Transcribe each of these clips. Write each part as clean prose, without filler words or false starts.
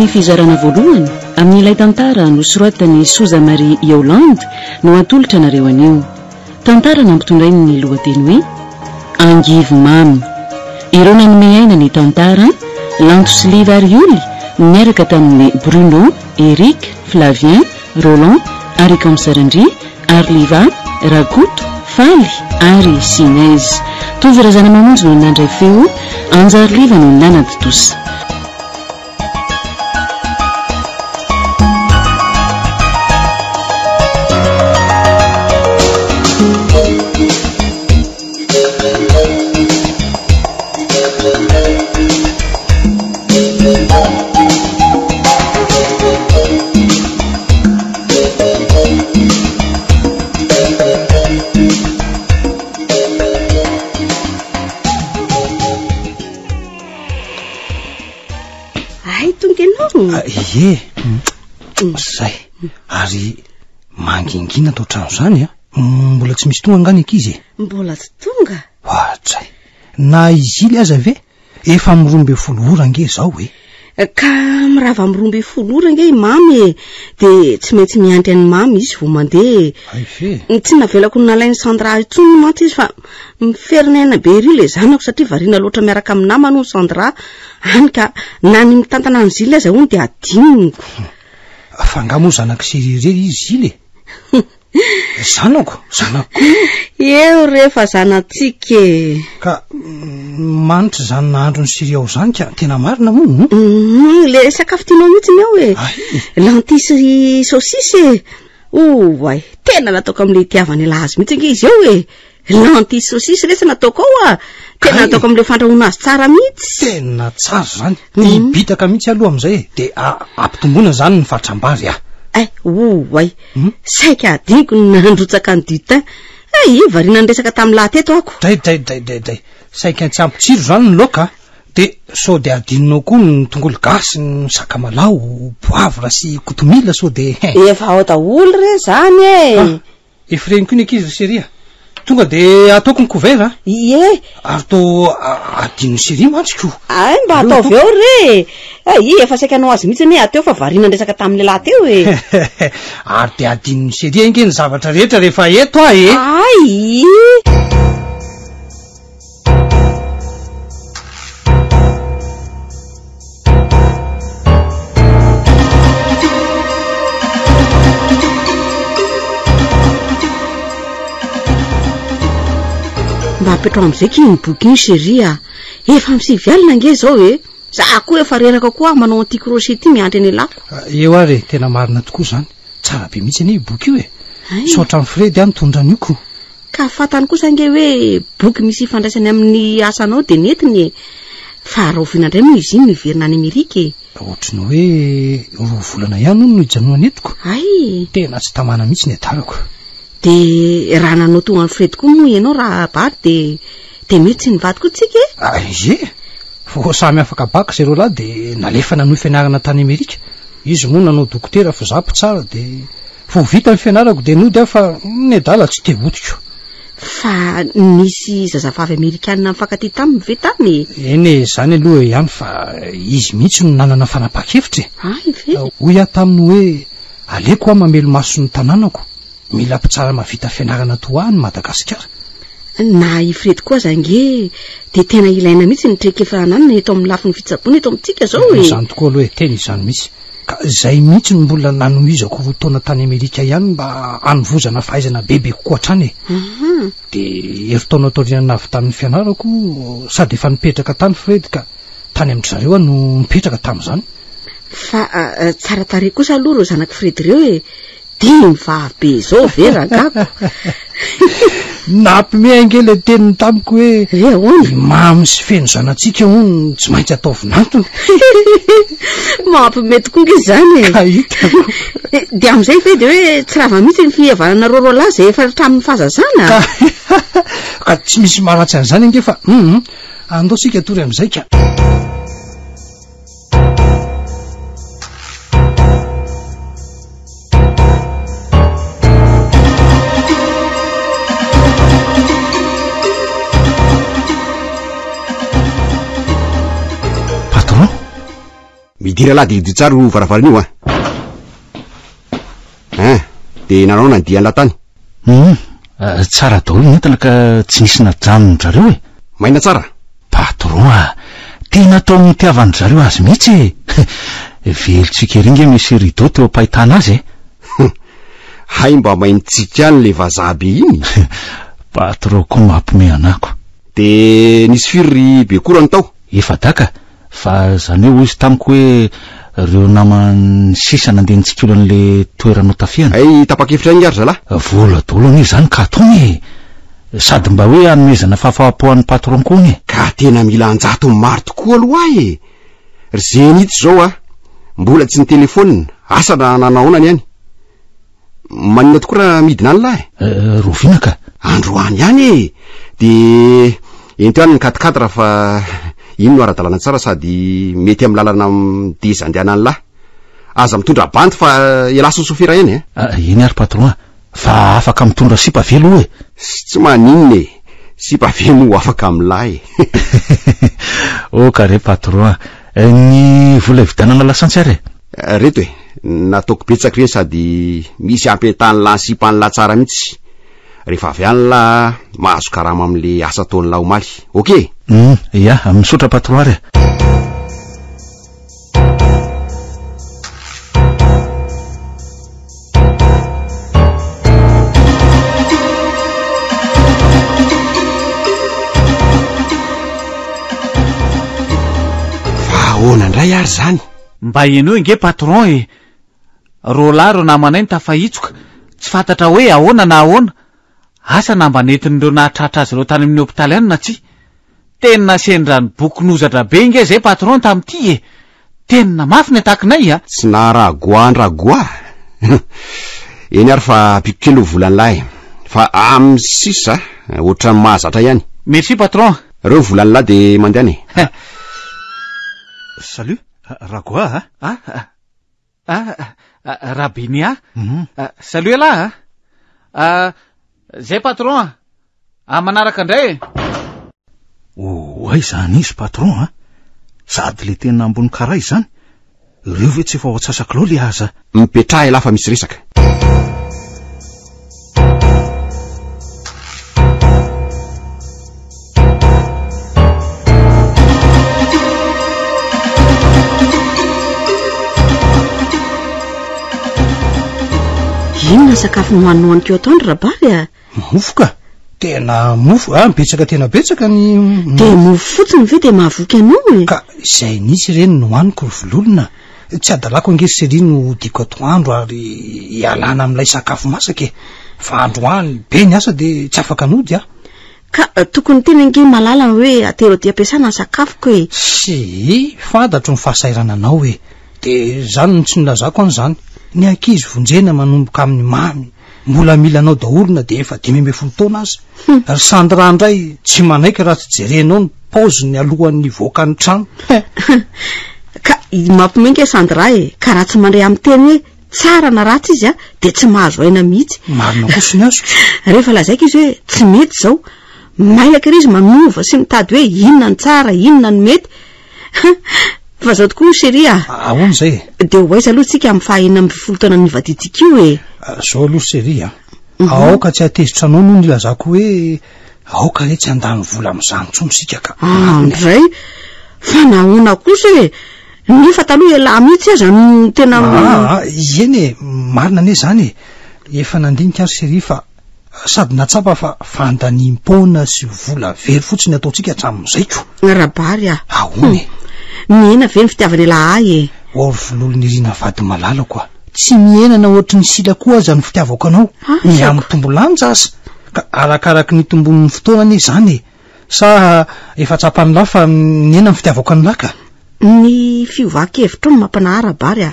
Ny fizarana voalohany amin'ilay tantara nosoratany Soza Marie Yolande no atolotra nareo anio. Tantara nampitondray ny lohateny hoe Angivo mamy. Ireo nanome aina ny tantara Lanto sy Liva Arioly miaraka tamin'ny Bruno, Eric, Flavien, Roland, ary Kamsarandry, Arliva, Rakoto, Faly ary Sinez. Tovirazana mamonjy no nandray feo, Anjarliva no nanady tosa. Ie zay ary mangingina tao trano zany mbola tsy misy tonga angany ankizy mbola tsy tonga ohatsay na izy ily aza ve efa mirombe folora nge zao ka mirava mirombe folora nge mamy de tsy maintsy miantry any mamy izy vao mandeha tsy navelako nalainy Sandra itsony mantsy izy fa miferinena be ry le zanako satria variana loatra miaraka amin'ny namany no Sandra any ka nany mitantana any zile aza hono de adiniko fangamo zanako sirirery izy ile zanako eo rehefa zanatsika ka manitra zany nahandro ny siriao zany ka tena marina moa le sakafo tianao mihitsy ao lentilles saucisse ay tena nataoko amin'le tiavany lahazy mihitsy nge izy eo lentilles saucisse resa nataoko ao tena nataoko amin'le fandrahoana azy tsara mihitsy tena tsara zany bitaka mihitsy aloha amin'izay de ampitombona zany ny fatrambary ay saika adiniko nandrotsaka ny dutin variana nresaka tamin'ny lahateto ako day saika tsy ampitsiro zany ny loka de sao de adinonao koa ny tongolo gasy ny sakamalao poivre sy kotomila sao de efa ao daholo re zany efireny koa ny ankizy seria tonga de ataoko ny couvert ary to adino seria mantsy ay mba ataovy eo re efa saika anao azy mihitsy ne ateo fa variana nresaka tamin'ny lahy teo ary de adino seria nge ny zavatra rehetra rehefa eto ay mba apetrao am'izay kiny ny boky iny seria efa misivy alina nge zao za koa efa reraka koa manao anty crochet ty miandry any lako eo ary tena marina tokoa zany tsara be mihitsy anie boky io sotra amin'ny Fredy any tondra nyoko ka fatany kosa nge hoe boky misy ifandraisany amin'ny asanao de netiny fa rahovina ndray moa izy iny miverina any Amerika ohatrany hoe roa volana ihany no ijanona netiko ay tena tsy tamana mihitsy ny atarako de raha nanao tonga ny Fredy koa moa ianao raha bary de mety ny vady koa tsika fo samy afaka baka zay roa lahy de nalefa nanohy fianarana tany Amerika izy moa nanao dokotera fa zapo tsara de fo vita ny fianarako de nody fa nedala tsy te otiko fa nisy zazavavy Amerikanina mifankaty taminy ve tany eny zany aloha ihany fa izy mihitsy no nanana fanapa-kevitra hoy aho taminy hoe aleko mamelo maso ny tanànako mila mpitsara mavita fianarana toany Madagasikara na i Fredy koa zange de tena ilaina mihitsy ny trekefananana eto amin'ny lafiny fitsaboana eto amintsika zao zany tokoa aloha tena izany mihitsy ka zay mihitsy ny mbola nanohizako fotoana tany Amerika ihany mba hanovozana fahaizana bebe kokoa hatrany de eritaona atoriana navy tamin'ny fianarako sady efa nipetraka tany Fredy ka tany amin'ny zareo no mipetraka tamin'izany fa tsara tare kosa aloha reo zanaky Fredy reo dimy vavy be zao verangako nampime angela teniny tamiko hoe mamy sy feno zanatsika hono tsy maintsy ataovinantony mampime tokoa nge zany de am'izay fe de hoe tsy rava mihitsy ny fihavanana rorola zay efa hatramin'ny fahazazana ka tsy misy maratsy an'izany ange fa andao sika tory am'izay ka midira lahy de tsara ho varavaran'io de nanao nandiany latany tsara daholo netana ka tsy nisy najanony zareo e. maina tsara patron tena tao mitiavany zareo azy mihitsy velontsika ringe misy rideau teo ampahitana azy hay mba maintsika any le vazaha be iny patron ko mampime anako de nisy firy be korany tao efa daka fa zany hoe izy tamiko hoe reo namany sisa nandehantsika olo an'le toerana tafiana ay tapa-kevitra iny ary zalahy vola daholo anie zany ka atony sady mba hoe anomezana fahafahapoan'ny patron kony ka tena mila anjato maro tokoa aloha ry zenitsy zao mbola tsy ny telefônina asa na nanaonany any manina tokoa raha midina any lahy rovinaka androany ihany de ento ihany ny 4x4 fa ino no ara-dalàna tsara sady mety amin'ny lalana deza andehanany lahy aza mitondra banty fa ialaso sofira eny eny ary patron fa afaka mitondra sipa velo e tsy maninona sipa velo afaka amin'lahy kare patron ny vola vidanana lasantsy ary reto nataoko betsaka reny sady misy ampetany lahy sipa ny lahy tsara mihitsy rehefa avy any lahy mahazo karama amin'le asa ataony lahy omaly ok ya misotra patron ary ahoana ndray ary zany mba eno inge patron rolaro namanay tafahitsoka tsy fantatra hoe ahoana na ahoana asa namba netin'ireo nahatratra azy ireo tany amin'ny hôpitaly any na tsy tena sendrany boky nozatra be inge zay patron tamity tena mafy ny atakinay tsy naragoandragoa eny ary fa apiko kely ho volan'lahy fa amin'ny sisa ohatran'ny mahazatra ihany merci patron reo volan'lahy de mandehany salut ragoa rabiny salut lahy zay patron manaraka indray ay zany izy patron sady le tena ambony karaha izany ireo ve tsy efa ao atsasakilao le aza mipetraha lafa misy resaka inona sakafo nohanino any keo ataony rabary mofo ka tena mofo betsaka tena betsaka ny de mofo fotsiny ve de mahavoky anao ka izay nisy reny nohaniko ry vololona tsy adalako ange sery no diko atoandro ary ialana amin'ilay sakafo masaka fa androany be ny asa de tsy afaka nody ka tokony tena ange malala hoe atero dia ampiasana ny sakafoko sy fantatro ny fahasairana anao de zany no tsy nilazako an'izany ny ankizy vonjena manomboka amin'ny mamy mbola milanao dahorona de efa 12 taona azy ry sandra ndray tsy manaiky raha tsy jerenao ny paoziny alohan'ny voakany trano ka mampimenga sandra ka raha tsy mandray amin'ny teny hoe tsara na ratsy izy de tsy mahazo aina mihitsy marina kosiny azo rehefa lazaika izy hoe tsy mety zao mailaka izy manova sy mitady hoe inona ny tsara inona ny mety fa zao tokoa seria ahoana zay de hoaiza aloha tsika amin'ny fahaenina amby 10 taona nivaditsika io zao aloha seria aoka tsy atezitra anao no nilazako hoe aoka hoe tsy andany vola amin'izany tsony sika ka ndray fa nahoana kosa nefa taloha elahy mihitsy aza no tena eny marina ane zany efa nandinika ary seria fa sady natsapa fa fandanimpoana sy vola very fotsiny ataotsika hatramin'izayko rabary ahoany miena ve ny fitiavany lahy ory vololony irina vady malala koa tsy mienana ohatry ny sila koa aza ny fitiavako anao ny amin'ny tombolanja asa ka arakaraky ny tombon'ny fotoana ane zany sa efa tsapany lahy fa miena ny fitiavako any laka ny fiovahan-kevitra no mampanahara bary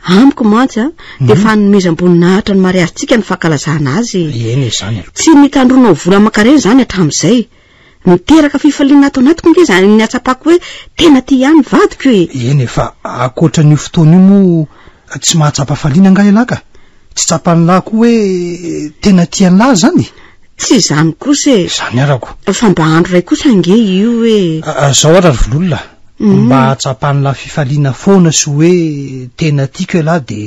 amiko mantsy de fa nomezam-boninahitra ny mariazintsika ny fankalazana azy eny zany tsy mitandrona vola makareny zany hatramin'izay miteraka fifaliana ato anatiko nge zany ny atsapako hoe tena ty ihany vadiko eny fa akoatra ny fotoana io mo tsy mahatsapa faliana nga elaka tsy tsapany lahy koa hoe tena tiany lahy zany tsy zany kosa zany arako fa mba andro ray kosa nge io hoe zao ary vololona mba hatsapanyla fifaliana foana sy hoe tena tiako lahy de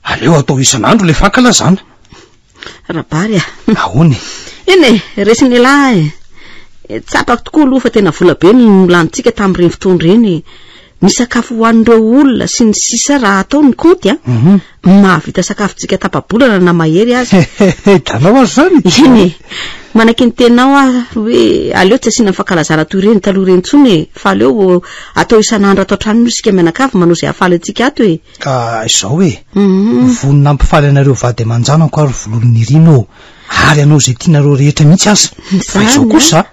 aleo atao isan'andro le fankalazana rabary ahoany eny resiny lahy tsapako tokoa aloha fa tena vola be ny lanintsika tamin'ireny fotoan'ireny ny sakafo hoan'ireo olona sy ny sisa raha atao ny konty mahavita sakafontsika tapabolana na mahery azy tanao azy zany eny manaky ny tenao hoe aleo tsy asiana fankalazana toy ireny taloha ireny tsony fa aleo atao isan'andro atao trano isika mianakavy manao izay hafaly antsika ato ka izao hoe vonina ampifaly anareo vady aman-janako ary volon'ny rino ary anao zay tianareo rehetra mihitsy aza fa izao kosa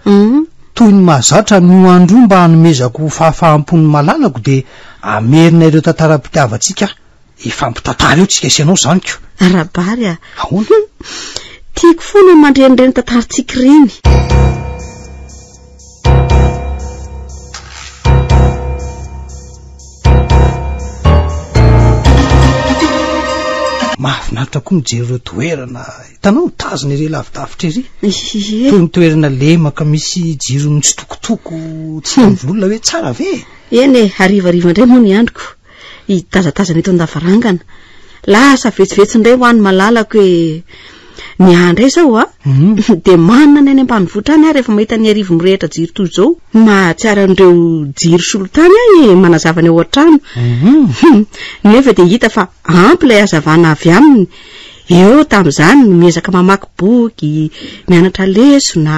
toy ny mahazatra ny andro mba hanomezako fahafaham-pony malalako de amerina ireo tantaram-pitiavantsika ifampitantara eo tsika isianao zany ko rabary ahoana tiako foana mandrenireny tantarantsika ireny mahafinaritra koa mijery ireo toerana hitanao tazana iry lavidavitra iry toy ny toerana lemaka misy jiro mitsitokotoko tsy volona hoe tsara ve eny arivariva indray moa ny androko hitazatazana eto an-davarangana lasa vetsivetsindray ho any malalako hoe ny andray zao de manana any ambanivohitra any rehefa mahita ny arivo mirehitra jiro toy zao mahatsiara an'ireo jiro solotany manazavany ao an-trano nefa de hita fa ampy ilay hazavana avy aminy eo tamin'izany miezaka mamaky boky mianatra lesona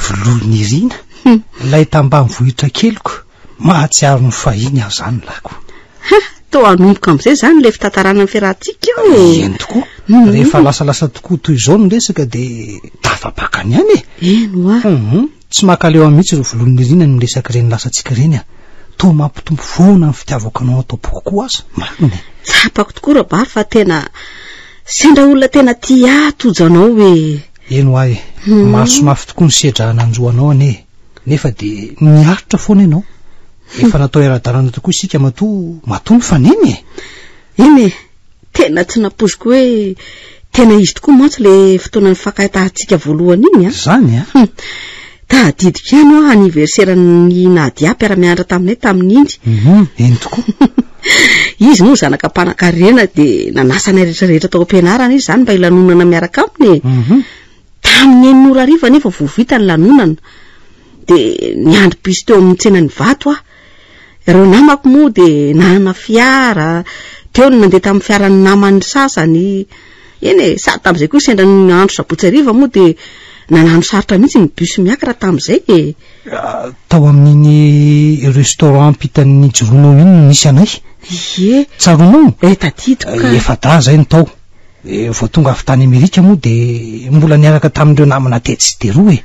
volohany irina lay tambanivohitra keliko mahatsiaro ny fahiny aho zany lako tao anomboka am'izay zany le fitantarana ny fiarahantsika eny tokoa rehefa lasalasa tokoa toy izao ny resaka de tafapakany any eno tsy makaleo a mihitsy ro volohany irina ny resaka reny lasantsika reny to mampitombo foana ny fitiavako anao atao bokokoa aza mariny tsapako tokoa rabary fa tena sendra olona tena tia tojanao hoe eno ahy maso mafy tokoa ny sedrana anjoanao ane nefa de miaritra foana ianao efa natao era-darana tokoa isika matony faneny eny tena tsy napoziko hoe tena izy tokoa mantsy le fotoana ny fankahitahantsika voalohany iny zany tadidiko ihany anniversaire-ny Nadia mpiara-mianatra taminay tamin'ny indry eny tokoa izy moa zanaka mpanankarena de nanasana rehetrarehetra tao am-pianarana izy zany mba hilanonana miaraka aminy tamin'ny 9 ariva nefa voavita ny lanonana de niandry bus teo amin'ny tsenany vato ireo namako moa de nanana fiara teo ny nandeha tamin'ny fiaran'ny namany sasany eny sady tamin'izay koa sendra ny andro sabotsy ariva moa de nanano sarotra mihitsy ny bus miakatra tamin'izay tao amin'iny restaurant mpitan'ny jironao iny misy anay tsaronao tadidiko ka efa da zay ny tao vao tonga avy tany Amerika moa de mbola niaraka tamin'ireo namana tetsy de roa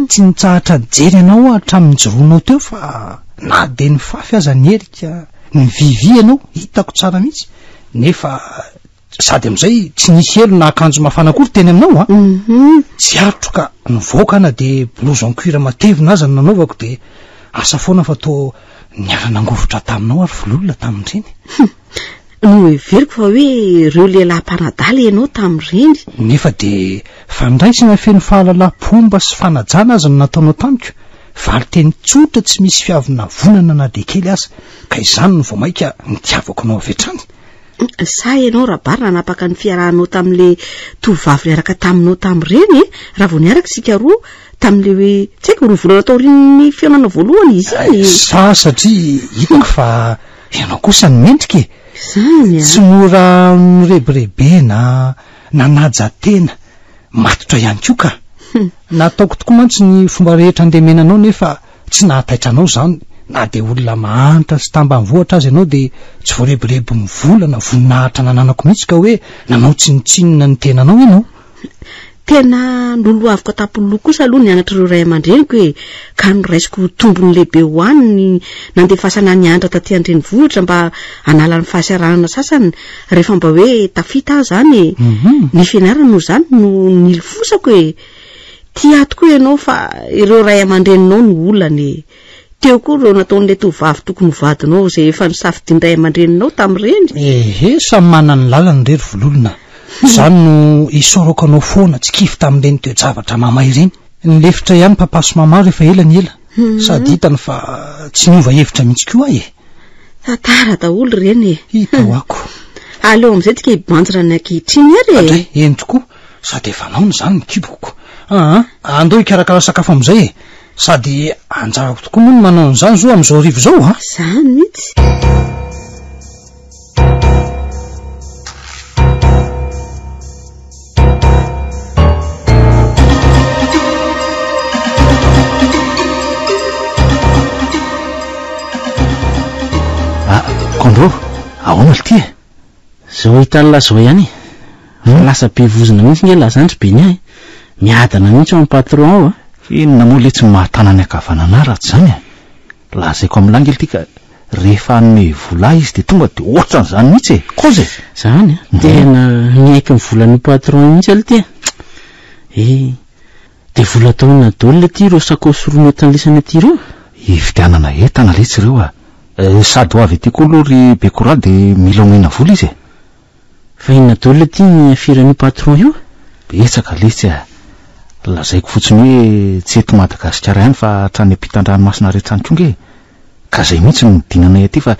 tsy nitsahatra jery ianao hatramin'ny jironao teo fa na de ny fafy aza ny herika ny vivi ianao hitako tsara mihitsy nefa sady am'izay tsy nisy elo na akanjo mafana kory teny aminao tsy arotro ka nivoakana de blouse en cuir matevina aza nanaovako de asa foana fa to niaranangovotra taminao ary vololona tamin'ireny no everiko fa hoe ireo lehilahy mpanadaly ianao tamin'ireny nefa de fandraisana feno fahalala-pomba sy fanajana aza no nataonao tamiko vary teny tsotra tsy misy fiavina vonana na de kely aza ka izany no vao maika nitiavako anao avy hatrany sa ianao rabary nanapaka ny fiarahanao tamin'le tovavy liaraka taminao tamin'ireny raha vao niaraka sika roa tamin'le hoe tsy haiko roa volana tao riny fiainana voalohany izy iny sa satria hitako fa ianao kosa ny mendrika zany tsy mora mirebirebena nanaja tena matotra ihany koa ka nataoko tokoa mantsy ny fomba rehetra andemenanao nefa tsy nahataitra anao zany na de olona mahantra sy tambanivohatra azy ianao de tsy voarebireby mivolana voninahitra nananako mihitsy ka hoe nanao tsinitsinina ny tenanao ianao tena lolo avoko tapoloha kosa aloha ny anatra ireo ray aman-dreniko hoe ka noraisiko tombony lehibe ho any nandefasana ny andra taty andrenivohitra mba hanala ny fahasiarahana sasany rehefa mba hoe tafita zany ny fianarana no zany no nilofosako hoe tia tokoa ianao fa ireo ray aman-dreninao ny olany teo koa reo nataon'le tovavy tokony vadinao zay efa nisafidindray aman-dreninao tamin'ireny samy manana ny lalany rery vololona zany no isorako anao foana tsy kify tamin'ireny toe-javatra mamay ireny ny lefitra ihany papaso mama rehefa ela ny ela sady hitany fa tsy niova hevitra mihitsy koa e. Tantara daholo reny e. Hitao ako. Aleo am'izay tika hibanjira ny ankehitriny ary e. Eny tokoa sady efa naona zany mikiboko. Andao hikarakara sakafo am'izay e. Sady anjarako tokoa moa ny manao an'izany zo am'izao rivo zao Zany mihitsy. Kondro, ahoana ly ty? Zao hitan'la zao ihany lasa be vozona mihitsy nge lazandry be ny miadana mihitsy ao amin'ny patron ao inona moa le tsy mahatana ny akavanana ratsy zany lazaiko amin'langely ty ka rehefa anome vola izy de tonga de ohatran'izany mihitsy e koza zany tena miaiky ny volan'ny patron mihitsy aly ty de vola taona daholo le ty reo sakosy roa metan'lisany aty reo hividianana entana letsy reo sady ho avy aty koa lory bekora de mila omena vola izy fa inona daholo le ty ny afiran'ny patron io betsaka letsy lazaiko fotsiny hoe tsy eto Madagasikara ihany fa hatrany ampitan-dranomasina rehetra any konge ka zay mihitsy ny dinanay aty fa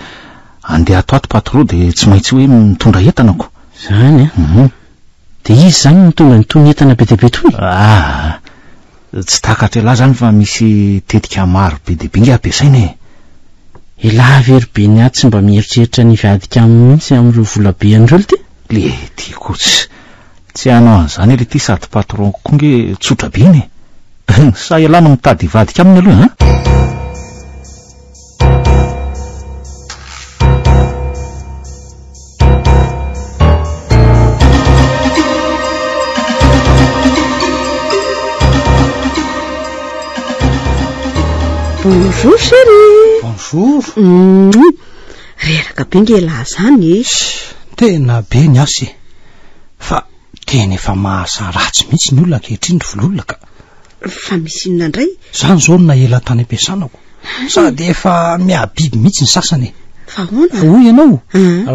andeha ato ato patron de tsy maintsy hoe mitondra entanako zany de izy zany mitondra nytony entana be deabe toy tsy takatra lahy zany fa misy tetika maro be deabe nge ampiasaina elaha verybe ny aty tsy mba mieritreritra ny vadika mihitsy am'ireo vola be an'ireo ty le tiako tsy hanao an'izany le ty sady patron koa nge tsotra be iny sa ialana mitady vadika aminy aloha Bonjour chérie. Bonjour. Reraka be nge laha zany tena be ny asy fa tena efa mahasa ratsy mihitsy ny olona ankehitriny vololona ka fa misy inona indray zany zao na ela tany ampiasanako sady efa miabiby mihitsy ny sasany fa hoana hoy ianao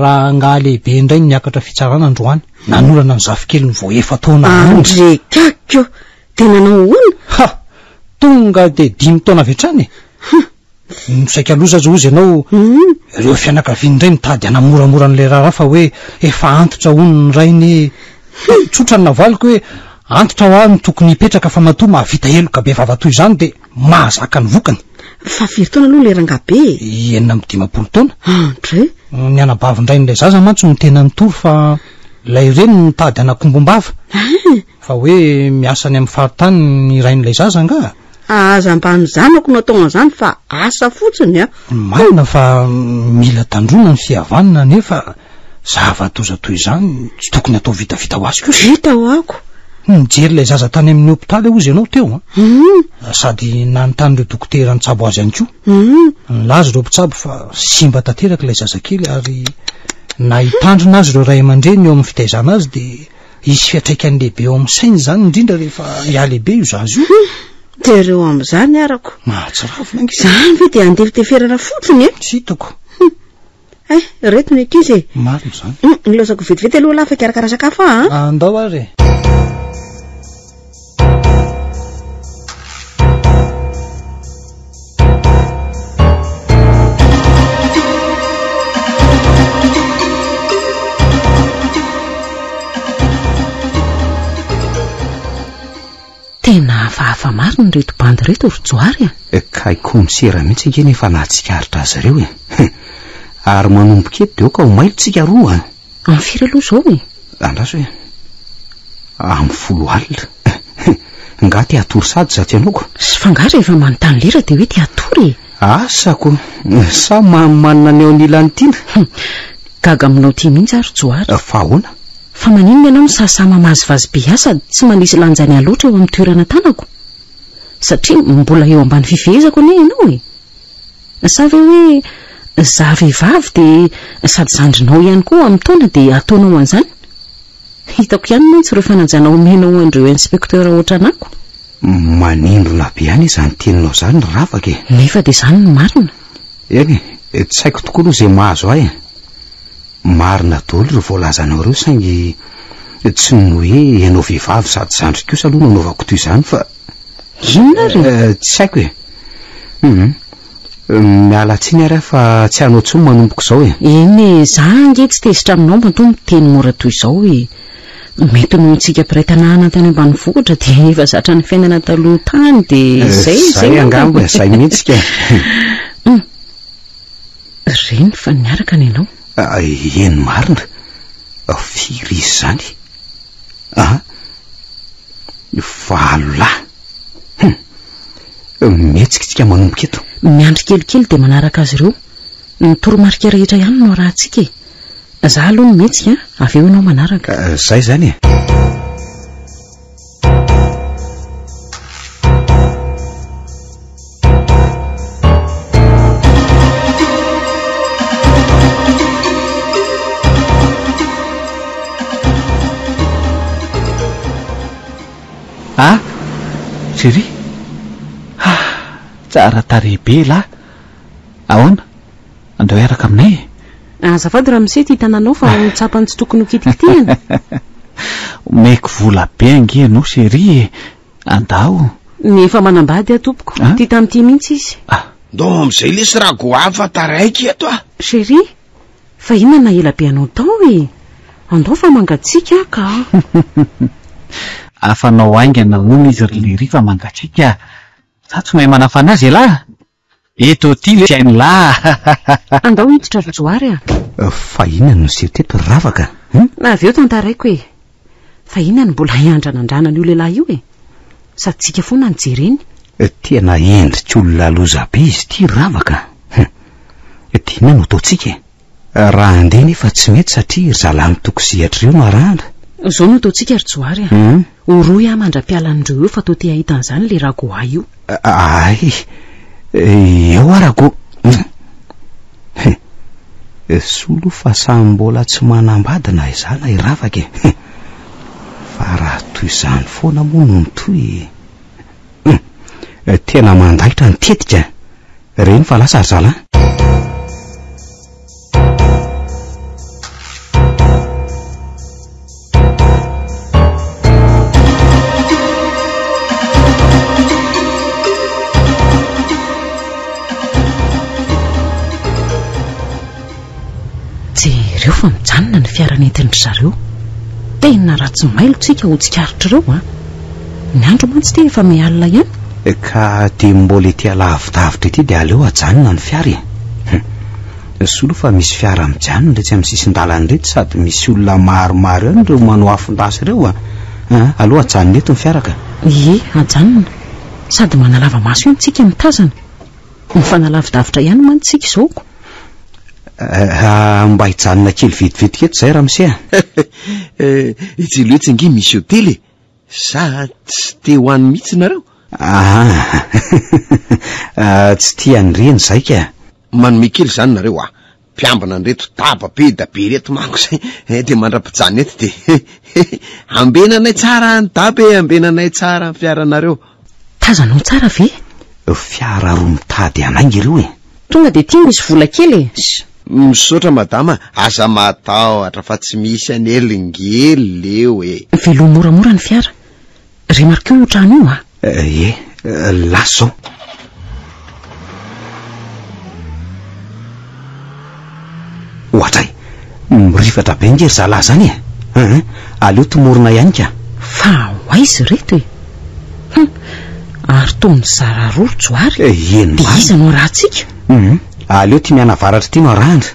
raha ngalehibe indray niakatra fitsarana androany nanorana ny zafikely ny vao efa taona andrekakio tena nao hoana tonga de 5 taona avy hatrany misaika loza azo izy ianao ireo fianakaviany indray mitady anamoramora n'le raharaha fa hoe efa antotra hony ny rainy tsotra ny navaliko hoe antotra ho any tokony hipetraka fa matoa mahavita heloka be vavatoy izany de mahazaka ny vokany fa firy taona aloha le rangabe 9 taona andre ny anabavindray n'ilay zaza mantsy no tena nitory fa lay reny nitady anakombombava fa hoe miasa ny amin'ny faritany ny rain'ilay zaza nga aza mbany zanako natao an'izany fa asa fotsiny marina fa mila tandrona ny fihavanana nefa zava-toza toy izany tsy tokony atao vitavita ho azy ko vita ho ako mijery lay zaza tany amin'ny hopitaly ozy ianao teo sady nanontany reo dokotera nitsabo azy ihany ko nilaza reo mpitsabo fa simba tanteraka lay zazakely ary nahitandrina azy reo ray aman-dreny eo amin'ny fitaizana azy de isy fiatraikany lehibe eo amin'ny sainy zany indrindra rehefa ialehibe io zazy io de reo am'izany arako mahatsirafina zany ve de andevi-teferana fotsiny tsy hitako reto ny akizy marina zany nilozako vetivety aloha lafa ikarakara sakafo andao ary tena hafahafa marina reto bandy reto rojoary kaiko misera mihitsy nkeny efa nahatsikaritra azy reo ary manomboka eto de oka ho mailontsika roa amin'ny firy aloha zao andraso hoe amin'ny 10 alina nga ty atory sady zaty anoko sy fangara efa manontany lera de hoe ty atory asako sa manana ny eo anilany tiana gaga aminao ty mihitsy ary joary fa ahoana fa maninona ianao misasa mamazivazy be sady tsy manisy lanjany aloatra eo amin'ny toerana tanako satria mbola eo ambany fifehezako ane ianao sa ve hoe za vehivavy de sady zandrinao ihany koa amin'ny taona de ataonao an'izany hitako ihany mantsy rehefa nanjanao omenao andreo inspekteur ohatranako manindrona be ihany izany teninao zany ravaka nefa de zany ny marina eny tsy haiko tokoa aloha zay mahazo ahy marina daholo reo voalazanao reo saingy tsy no hoe ianao vehivavy sady zandry kosa aloha nanaovako toy izany fa inona ry tsy haiko miala tsiny ary fa tsy hanao tsony manomboko izao eny za nge tsy tezitra aminao manto miteny mora toy izao mety noho tsika mpiray tanàna tany ambanivohitra dia efa zatra ny fiainana taloha tany dia zay angambo zay mihitsika reny fa niaraka ny ianao eny marina firy izy zany valolahy mihetsika tsika manomboka eto miandry kelikely dia manaraka azy ireo ny toromarika rehetra ihany no rahantsika za aloha ny mihetsika avy eo ianao manaraka zay zany Chérie tsara tarehibe lahy ahoana andao hiaraka aminay azafady raha misety hitananao fa mitsapany tsy tokony ho kitikitihana maiko vola be ange ianao chérie andao nefa manambady tompoko ty tamin'ity mihitsy izy ndo am'izay lesy raha goava taraiky eto chérie fa inona ela be anao tao andao fa mangatsika ka afanao aingana hono izy rilery fa mangatsika za tsy mahay manafana azy lahy eto ty le ainy lahy andao hiditra rojoary fa inona no seteto ravaka avy eo tantaraiko fa inona ny mbola hiandranandrana io lehilahy io sady tsika foana nijereny tena endrika olona loza be izy ty ravaka dia inona no ataotsika raha andeha nefa tsy mety satria zalany toko zihatra ireo no arahana zao no ataotsika rojoary oroy mandra-pialan'ireo eo fa tao te ahitan'izany le ragoa io ay eo arago solo fa samy mbola tsy manambadina izana iravaka fa raha toy izany foana moa no mitoy tena mandaitra ny tetika reny fa lasa zala jereo fa mijanona ny fiaranentindry zareo tena raha tsy mailo tsika ho tsikaritra ireo ny andro mantsy te efa mialina ihany ka dia mbola ety alavidavitra ety dia aleo ajanona ny fiara solo fa misy fiara mijanona ndre tsy amin'ny sisin-dalana reto sady misy olona maromaro ihany ireo manao afondasy ireo aloha ajanona eto ny fiaraka ajanona sady manalava maso ihany tsika mitazana ny fanalavidavitra ihany mantsika izaoko mba hijanona kely vetivetika eto zay raha misy tsy loetsy ange misy hotely sa tsy te ho any mihitsy nareo tsy tia nyreny zay ka manome kely zany nareo mpiambina nreto taba be da be reto manko zay dia mandra-pijany eto dia ambenanay tsara ny dabe ambenanay tsara ny fiaranareo tazanao tsara ve fiara roa mitady anainga ireo tonga dia tia misy vola kely misaotra madama aza matahotra fa tsy misy anelingely leo velo moramora ny fiara remarkeo io trano io laso ohatray mirifatra be ngery zalahy zany aleo tomorona ihany ka fa hoaizy reto ary tony zara rorojo ary eny dia iza no rahantsika aleo ty miana varatra ty no arahana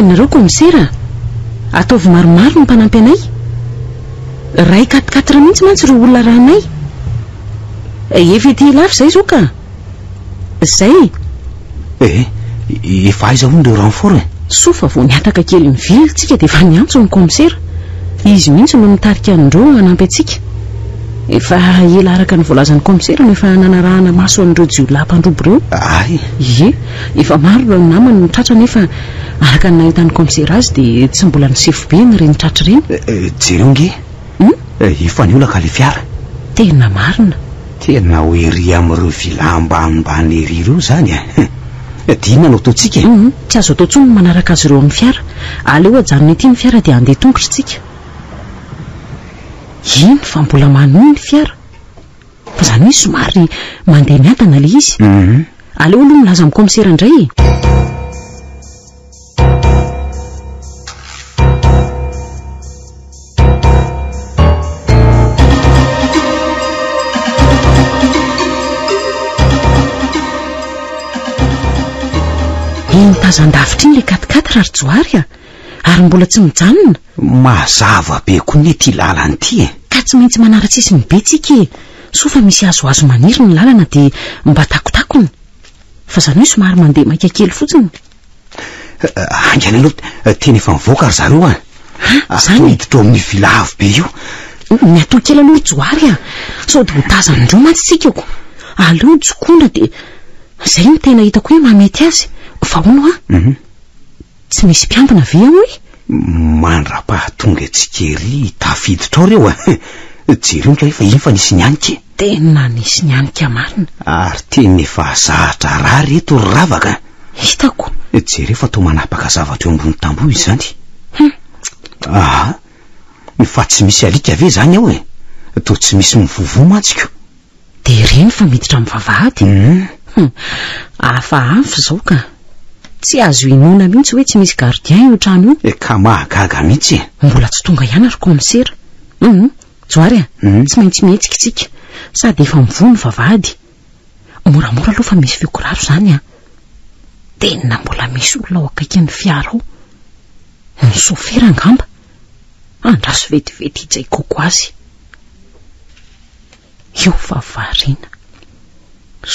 nareo komisera ataovy maromaro ny mpanampy anay ray 4 mihitsy mantsy ro olona rahanay efa ety lafy zay zao ka zay efa aiza hono reo renfort sofa vo niataka kely ny vilitsika dia efa niantso ny komisera izy mihitsy no mitarika an'ireo hanampy atsika efa ela araka ny voalazan'ny komisera no efa nanarahana maso an'ireo jiolampandrobo ireo efa maro reo namany nitratra nefa araka ny nahitan'ny komisera azy dia tsy mbola nisefo be ny reny tratra ireny jereo nge efa niolaka le fiara tena marina tena hoe ry am'ireo vilambanimbany ery ireo zany dina no ataotsika tsy azo atao tsony manaraka azy ireo amin'ny fiara aleo ajanony aty ny fiara dia andeha tongotra tsika iny fa mbola manoy ny fiara fa zany hoe somary mandeha miadana le izy aleo aloha milaza amin'ny komisera indray tazan-davitra iny le 4x4 ary joary ary mbola tsy mijanona mazava be koa ny ty lalana ty ka tsy maintsy manara-tsisy mibe tsika so fa misy azoazo maniry ny lalana dia mba takotakony fa zany hoe somary mandeha maika kely fotsiny angana aloha teny efa mivoaka ary zareo zany hiditra amin'ny vila avo be io ny atao kely aloha joary sao dia ho tazanindreo mantsy tsika ko aleo jokona dia zay ny tena hitako hoe mamety azy fa ono tsy misy mpiambina ve ao hoe mandra-pahatonga antsika ery tafiditra ao reo jereo ka efa iny fa nisy nianika tena nisy nianika marina ary teny efa zahatra raha reto ry ravaka hitako jereo fa tao manapaka zavatra eo ambony tamboho izy zany fa tsy misy alika ve zany ao to tsy misy mivovo mantsiko dia reny fa miditra amin'ny vavahady afa afy zao ka tsy azo inona mihitsy hoe tsy misy gardien io trano io ka mahagaga mihitsy mbola tsy tonga ihany ary komisera joary tsy maintsy mihetsika tsika sady efa mivony vavahady moramora aloha fa misy fiokoraro zany tena mbola misy olona ao akaiky ny fiara ao ny sofera angamba andraso vetivety hijay koko azy io favarina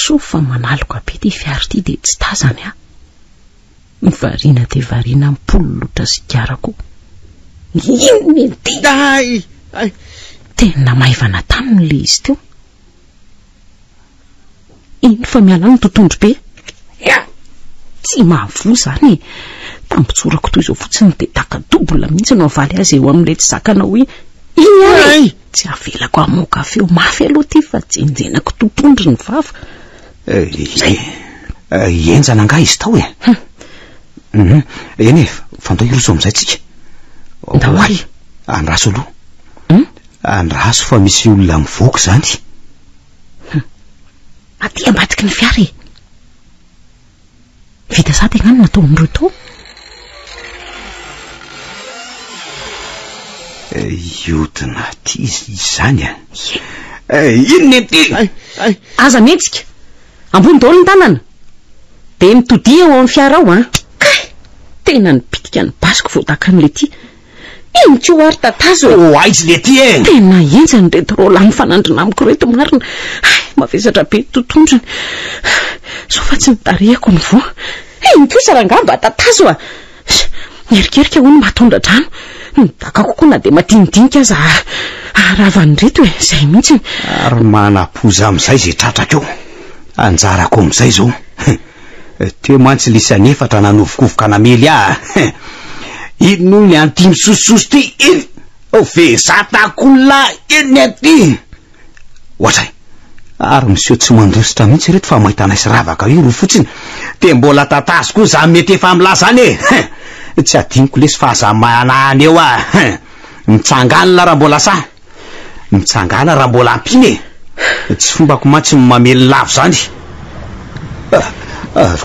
so fa manaloka be ty fiara ty dia tsy tazany varina dia varina ampololotra sigarako iny ty tena maivana taminy le izy teo iny fa miala ny totondro be tsy mahavo zany tampitsorako toy izao fotsiny dia takadobola mihitsy no avaly azy eo amin'ilay tsy zakana hoe iny tsy avelako amoka feo mafy aloha ty fa jenjenako totondro ny vava enjana angah izy tao eny fandao iroso amin'izay tsika ndahoary andraso aloha andraso fa misy olona mivoaka zany aty ambadiky ny fiara vita sa tegnano natao amindreo tao iodina ty zany inony ty aza mihetsika ambony daholo ny tanana dia mitodia eo amin'ny fiara ao tena nipitika ny basiko voataka an'le ty iny ko ary tatazo aizy le ty tena enjany reto rola mifanandrina amiko reto marina mavesatra be totondrony so fa tsy nitarehako ny vo iny ko sarangamba tatazo mierikerika ho ny mahatondradrano nidaka kokoa na dia madinidinika aza aravany reto zay mihitsy ary manapoza amin'izay zay tratrakeo anjarako amin'izay zao teo mantsy lisany efatra nanovokovoka namely iny noho ny antimy sososo ty iny vezatakolona iny aty ohatray ary miseo tsy mandositra mihitsy reto fa mahitana isy ravaka io ro fotsiny dia mbola tatazo koa za mety efa amilazany tsy adiniko lesy fa aza manany eo mitsanganina raha mbola sa mitsangana raha mbola ampiny tsy fombako mantsy mamely lavo zany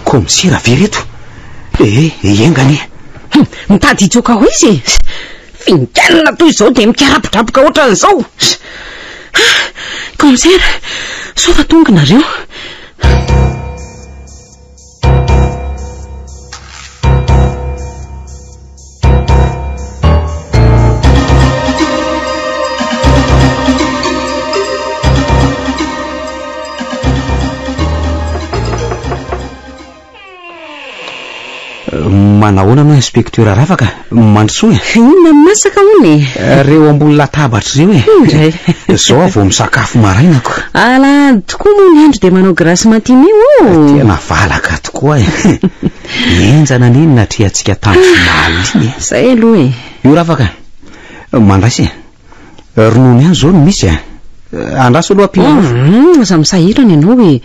komisera ve reto engany mitady itsoka ho izy finganina toy izao dia mikarapodrapoka ohatran'izao komisera so fa tonga nareo manahoana no inspecteur ravaka mandrosoa inona masaka hony reo ambony latabatra reo zao avao misakafo marainako ala tokoa moa ny andro dia manao grasy matime tena valaka tokoa enjana niny natriantsika tamin'ny maly zay aloha io ravaka mandraisy ronono ihany zao no misy andraso aloha ampio aza misahirana ianao hoe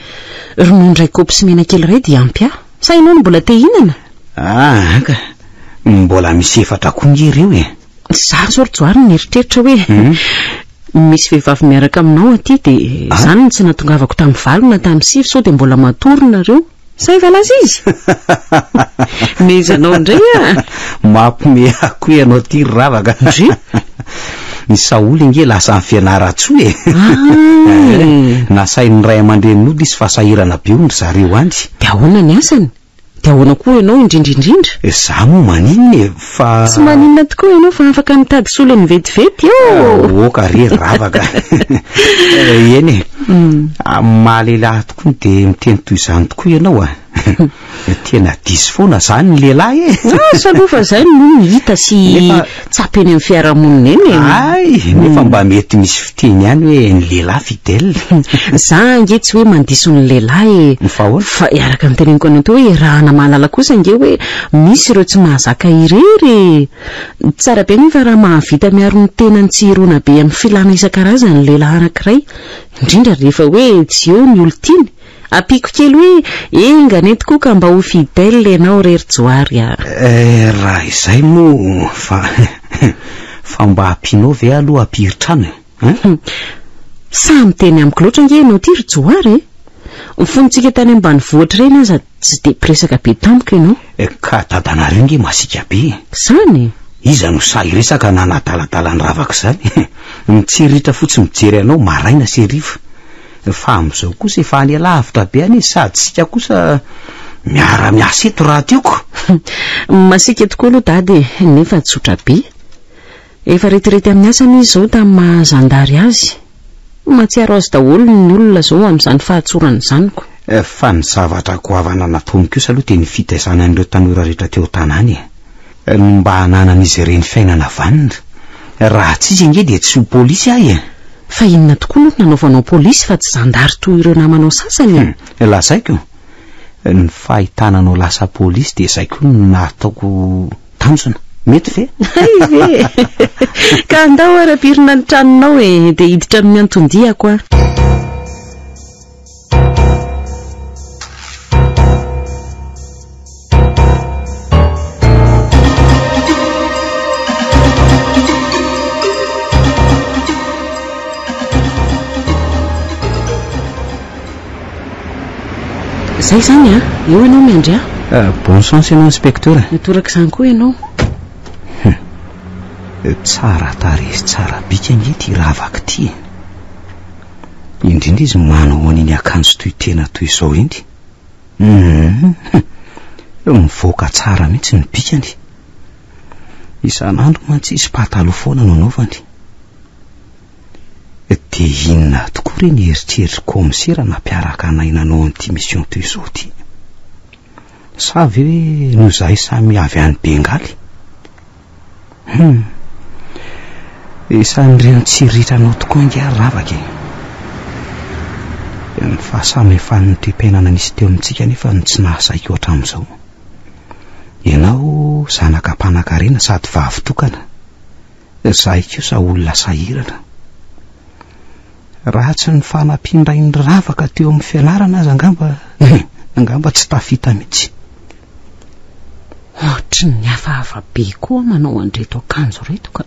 ronono ndray kopy sy menakely ray dia ampy ah sa ianao no mbola te hinana ka mbola misy efatra koa nge ireo za sorotsoary ny eritreritra hoe misy vehivavy miaraka aminao aty dia zany ny tsy natongavako tamin'ny valona tamin'ny sivy sao dia mbola matorona say valaza izy mezanao indray mampome ako ianao ty ravaka ny saoly nge lasa ny fianaratsoe nasain'ny ray aman-dren'olo izy fa sahirana be ondry zareo andy dia ahoana ny asany dia ahoana koa ianao indrindraindrindra za moa maninona fa tsy maninona tokoa ianao fa afaka mitady sola ny vetivety oka re ravaka eny mahalehilahy tokoa dia miteny toy izany tokoa ianao tena disy foana zany ny lehilahy salofa zay no hita sy tsapy eny amin'ny fiarahamonina eny ay nefa mba mety misy fiteny ihany hoe ny lehilahy fidèle za nge tsy hoe mandiso ny lehilahy fa iaraka amin'ny teneniko anao teo hoe rahana mahalala kosa nge hoe misy ireo tsy mahazaka irery tsara be nefa raha mahavita miaro ny tenany tsy irona be amin'ny filana isan-karazany lehilahy anankiray indrindra rehefa hoe tsy eo ny olotiny apiko kely hoe enganety koa ka mba ho fidèle ianao rery joary raha izay moa fa mba ampianao ve aloha ampiritrana samy teny amiko loatra nge ianao ty ry joary fontsika tany ambany vohatra reny aza tsy de presaka be tampoka ianao ka dadanareo nge masika be zany iza no say resaka nanadaladala ny ravaka zany mitsiritra fotsy mijery anao maraina sy riva fa am'izao kosa efa any alavitra be any sady sika kosa miara-miasa eto raha tioko masika tokoa aloha dady nefa tsotra be efa retirety amin'ny asany izy zao tamin'ny mahazandary azy matsiaro azy daholo ny olona zao amin'izany fahatsorany zaniko fa ny zavatra goavana nataony kosa aloha teny fitaizana an'ireo tanora rehetra teo tanany mba hananan'izy ireny fiainana vanina raha tsisy nge dia tsy ho polisy ahy fa inona tokoa aloha nanaovanao polisy fa tsy zandary toy ireo namanao sasany lazaiko ny fahitananao lasa polisy dia izay koa nataoko tanjona mety ve ve ka andao ara-pirina ny tranonao dia hiditra amin'ny antondiako zay zany eo ianao miandry bon sens ianao inspecteur natoraka izany koa ianao tsara tarezy tsara bika nge ty ravaka ty indrindra izy manao an'iny akanjo toy tena toy izao indy mivoaka tsara mihitsy ny bikany isan'andro mantsy isy pataloha foana no anaovany dia inona tokoa reny eritreritra komisera nampiaraka anainanao an'ity mission toy izao ty sa ve hoe no zahay samy avy any bengaly isan'ireny tsiritranao tokoa nge ravaka ny fahasamefan'ny toem-piainana nisy teo amintsika nefa ny tsy nahasaiko hatramin'izao ianao zanaka mpanankarena sady vavy-tokana zahay kosa olona sahirana raha tsy ny fanampiandrainy ravaka teo amin'ny fianarana azy angamba tsy tafita mihitsy ohatry ny hafahafa be koa manao andreto akanjo reto ka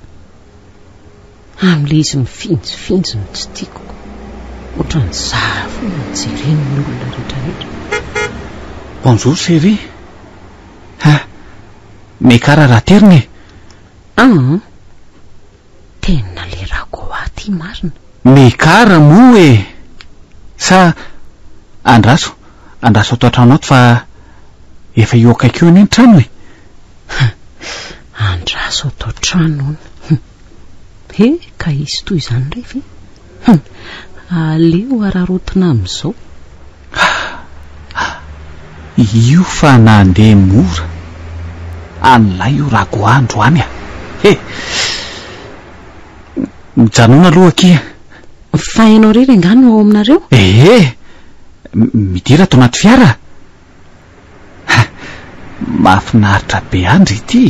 amin'le izy mifinjifinjy no tsy tiako ohatry ny zafo mijereny ny olona rehetrarehetra bonjour chérie mekara raha teriny tena le rako aty marina mekara moa sa andraso ato an-trano ato fa efa eo akaikeo ny trano andraso ato an-trano ka izy toy izany refa aleo ararotina amin'izao io fa nandeha mora an'lay io rako andro any mijanona aloha akia fa ianao rery angano ao aminareo midira ato anaty fiara mahafinaritra be andry ity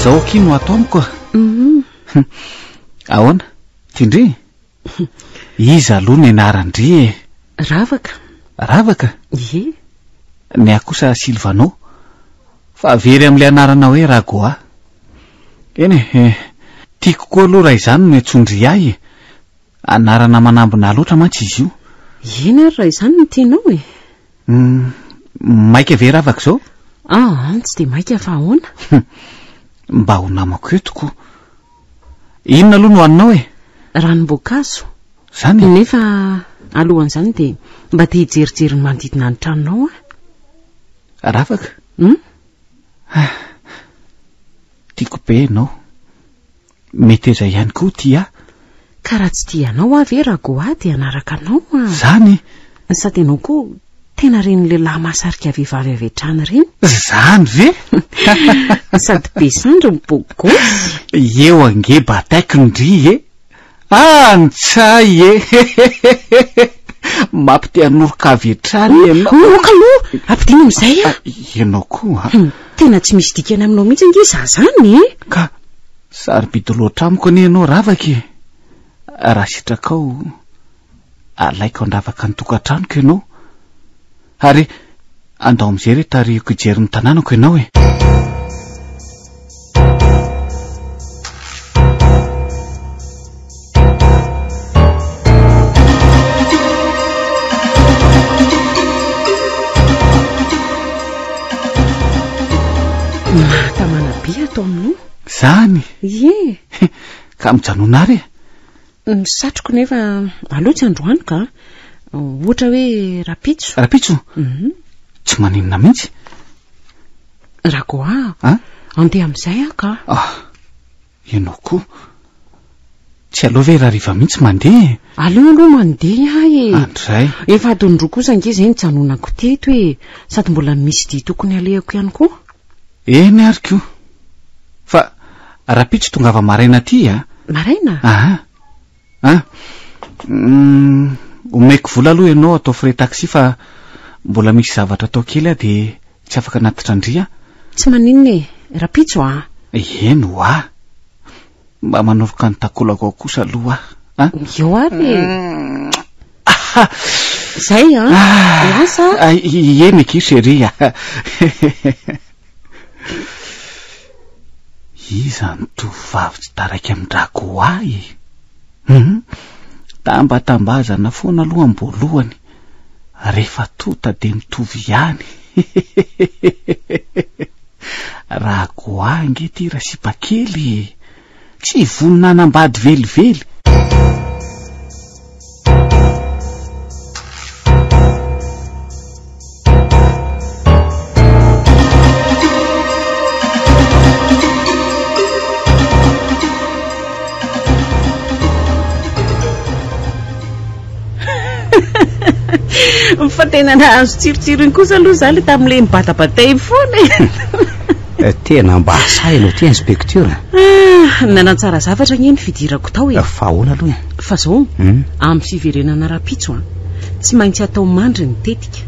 zao kino atomko ahoana tindry iza aloha ny anarandry ravaka ny akosa Silvano fa very amin'ilay anarana hoe Ragoa eny tiako koa aloha raha izany no etsondry ahy anarana manambona loatra mantsy izy io eny ary raha izany no tianao maika ve ravaka zao tsy de maika fa ahoana mba ho namako eo tokoa inona aloha no hoaninao ranom-boankazo zany nefa alohan'izany de mba te hijerijery ny manodidina ny tranonao ravaka tiako be ianao mety eza ihany koa tia ka raha tsy tianao ve Ragoa de anaraka anao zany sady ianao koa tena reny lehilahy mahasarika vehivavy avy hatrany reny zany ve sady be sandro mibogosy eo ange bataiko ndry antsay mampite hanoroka avy hatrany ianao kaloha ampidino amin'izay ianao koa tena tsy misy dikany aminao mihitsy nge za zany ka sarobidy loatra amiko ani ianao ravaka raha sitrakao alaiko andravaka ny tokantranoko ianao ary andao amin'izay rehetra ariako ijery ny tanànako ianao mahatamana be atao aminao zany ka mijanona ary satroko nefa aloha tsy androany ka ohatra hoe rapitso tsy maninona mihitsy Ragoa andeha amin'izay ka ianao koa tsy aloha ve raha riva mihitsy mandeha aleo aloha mandeha andray efa adonindroa kosa nge zay nijanonako teto hoe sady mbola misy dia tokony alehako ihany koa eny ary ko fa rapitso tonga ava maraina aty maraina omeko vola aloha ianao atao frais taxi fa mbola misy zavatra atao kely de tsy afaka natitra-ndria tsy maninona rapitso eny mba manoroka ny takolako kosa aloha eo ary zay lasa eny ki chérie iza ny tovavy tsy taraiky amin'ny Ragoa tambatambazana foana aloha amboalohany rehefa tota de mitovy ihany Ragoa nge ty rasipakely tsy vonina anambady velively fa tena nahazo tsirotsirony kosa aloha za le tam'le mibatabatay foana tena mba asay anao ty inspecteur nanantsara zavatra ngeny fidirako tao fa ahoana aloha fa zao amin'ny fiverenana rapitso tsy maintsy atao mandry ny tetika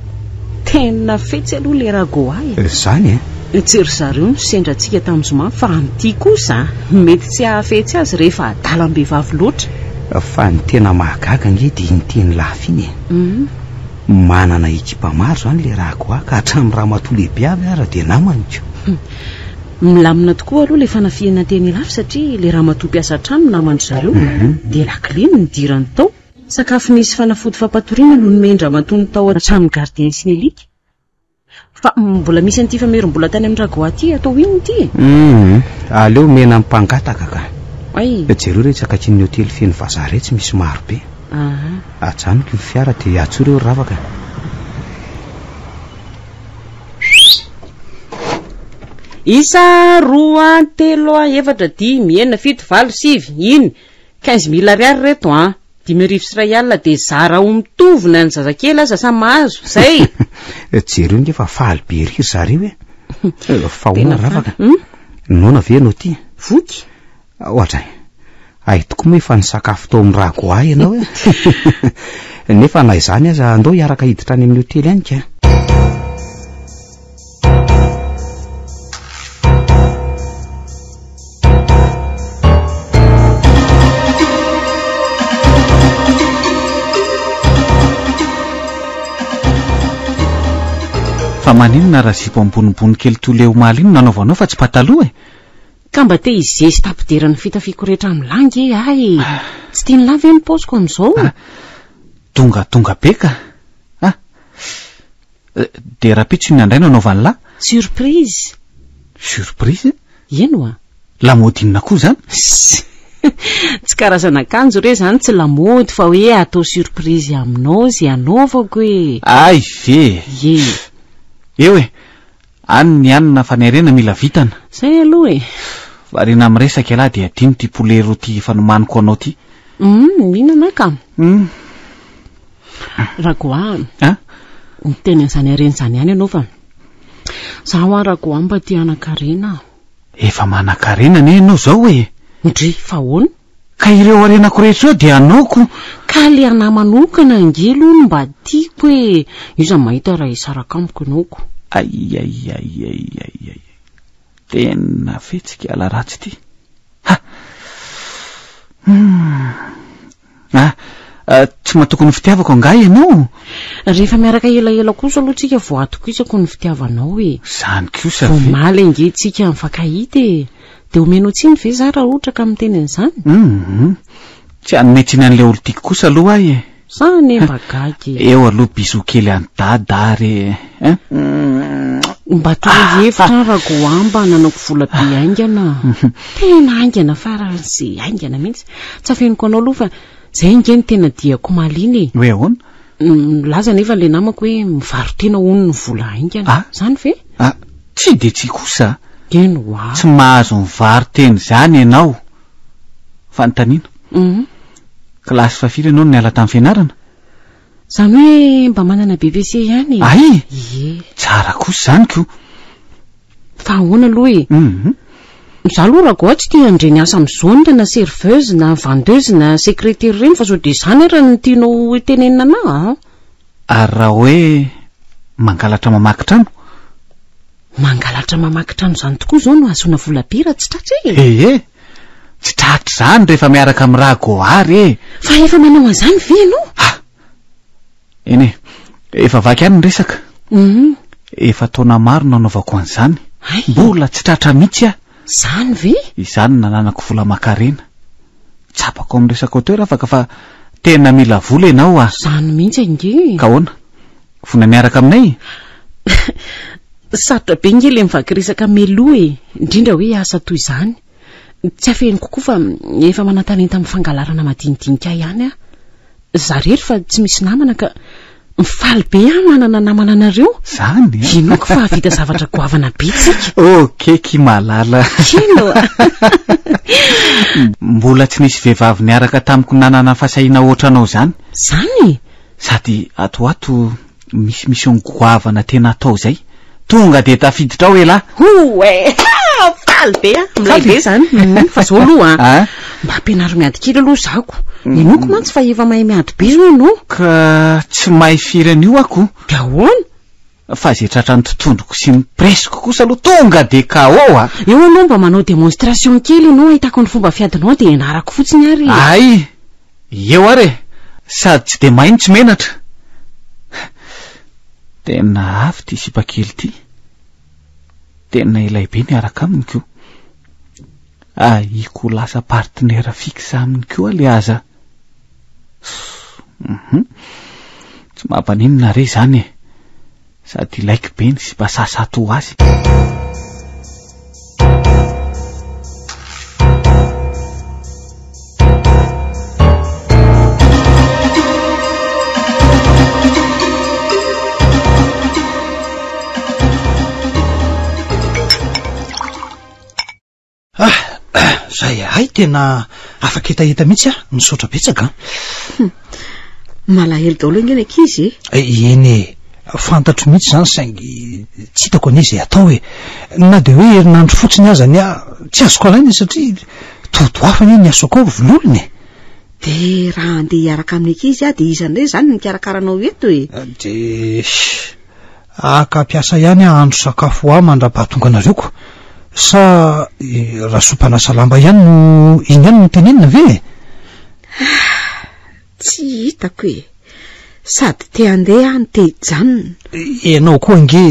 tena fetsy aloha le Ragoa zany tsery zareo sendratsika tamin'ny zoma fa an'ity kosa mety tsy hahafetsy azy rehefa adalam-behivavy loatra fa ny tena mahagaga nge dia nyteny lafy iny manana ekipa maro zany le Ragoa ka hatramin'ny raha matolehibe avy ara dia namaniko milamina tokoa aloha le fanafiana teny lafy satria le raha matompiasa hatrano namandro zareo dia lakliny ny dirany tao sakafo nisy fanafody fampatoriana no nomendra matony tao hatramin'ny gardien sy ny elika fa mbola misy an'ity famerom-bola tany amin'ny Ragoa ty atao ino ty aleo mena mpangataka ka ay jereo retsaka kin'ny hotely feno vazaha retsy misy maro be ajanoko ny fiara dia atsoro eo ravaka isa 2 3 4 5 6 7 8 9 iny 15,000 ariary reto 5,000 de zara ho mitovina ny zazakely aza sa mahazo zay jereo nge fa faly be ry zareo fa hoana ravaka nona ve anao ty voky ohatra ahitoko moa efa ny sakafo tao amin'ny Ragoa ianao nefa na izany aza andao hiaraka hiditra any amin'ny hotely any ka maninona raha zipo ambonimbony kely toleo maly iny nanaovanao fa tsy pataloha e ka mba te izesy tapiderany fitafiko rehetra amin'ny langy ay tsy tiany lava eny paosiko amin'izao tonga be ka de rapitsy ny andray nanaovany lahy surprise ino a lamodinina koa zany tsy karazana akanjo re zany tsy lamody fa hoe atao surprise aminao zay anaovako e ay ve eo e any anina fa ny arena mila vitana zay aloha e varina amresaka lahy dia adino ty polero ty fanomaniko anao ty minana ka rakoa miteny an'izany arena zany ihany ianao fa zaho rakoa mba ty anakarena efa manan-karena ne ianao zao e ndry fa hoana ka ireo arenako rehetra eo dia anaoko ka le ana manokana angelo no mba tiako e iza mahita raha isaraka amiko anaoko ay tena fetsika ala ratsy ty tsy matokony fitiavako angay ianao rehefa miaraka elaela kosa aloha tsika vo atokisako ny fitiavanao e zany kosa vo maly ange tsika mifakahita e de omeno tsiny ve za raha ohatra ka miteny an'izany tsy anometsiny an'le olo tiako kosa aloha ay e zany mbagagy eo aloha biso kely any dada ary mba torohevitra rago amba nanako vola be aingana tena aingana fara ze aingana mihitsy tsy afeniko anao aloha fa zay nge ny tena diako maliny hoe ahoana laza nefa le namako hoe mivarotena hono ny vola aingana zany ve tsy de tsy kosa eno oa tsy mahazo mivaroteny zany ianao fanontaniana klasy fafiry ianao ny ala tamin'ny fianarana zany hoe mba manana BBC ihany ay tsara kosa zany ko fa ahoana aloha e za aloha raha goa tsy tia andre ny asa mizonina na serveuse na vendeuse na secrétaire reny fa so de zany ara ny tianao tenenina ana ary raha hoe mangalatra mamaky trano mangalatra mamaky trano zany tokoa zao no azona vola be raha tsy tratra e tsy tratra zany rehefa miaraka amin'ny raha goary e fa efa manao an'izany ve ianao eny efa vaky any ny resaka efa taona maro nanaovako an'izany mbola tsy tratra mihitsy zany ve izany nananako vola makarena tsapako amin'ny resaka hotera afaka fa tena mila vola ianao zany mihitsy ange ka hoana vona miaraka aminay sarotra be nge le mivaky resaka meloa e indrindra hoe asa toy izany tsy afeny kokoa fa efa manantanenta amin'ny fangalarana madinidinika ihany za rery fa tsy misy namana ka mifaly be manana namana anareo zany inoko fa vita zavatra goavana be tsika keky malala kino mbola tsy nisy vehivavy niaraka tamiko nanana fasahiana ohatranao zany sady atoato misy ongoavana tena atao zay tonga de tafiditra ao elahy faly be milay be zany fa zao aloha mba ampianaro miady kely aloha zako inoko mantsy fa efa mahay miady be zao ianao ka tsy mahay firy an'io ako de ahoana fa zay tratra ny totondroko sy ny presiko kosa aloha tonga de KO eo anao mba manao démonstration kely ianao ahitako ny fomba fiadinao de ianarako fotsiny ary ay eo ary sady tsy de mainy tsy menatra tena avy ty sipakely ty tena ilay be niaraka aminy ko iko lasa partenaire fixe aminy ko le aza tsy mampanenina re zany sady ilaiko be ny sipasasato azy zay ay tena afaka hetaheta mihitsy misaotra betsaka malahelo daholo angeny ankizy eny fantatro mihitsy zany saingy tsy hitako anie zay atao hoe na de hoe herinandro fotsiny azany tsy azoko alaina satria todoafany ny asoko ao vololony de raha andeha hiaraka amin'ny ankizy de izan'irey zany nikarakaranao eto de aka mpiasa ihany ahandro sakafo mandra-pahatonga anareoko sa raha sopana salamba ihany no iny ihany no tenenina ve tsy hitako sady te andeha any te hijanona. Ianao koa nge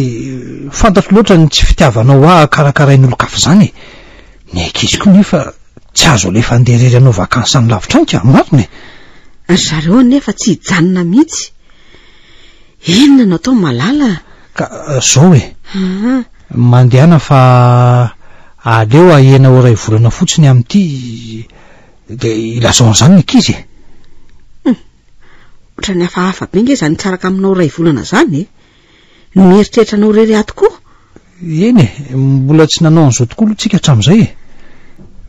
fantatro loatra ny tsy fitiavanao karakarain'olo kafa zany. Ny ankiziko nefa tsy azo alefa andeha rery anao vakansy any lavitra any ka marina. Zareo nefa tsy hijanona mihitsy. Inona natao malala? Ka zao mandehana fa aleo ahena ho ray volana fotsiny amin'ity de ilazao an'izany ny ankizy. Otra ny hafahafa be nge zany tsaraka aminao ray volana zany mieritreritra anao rery ato koa. Eny mbola tsy nanao an'izao tokoa aloha tsika hatramin'izay.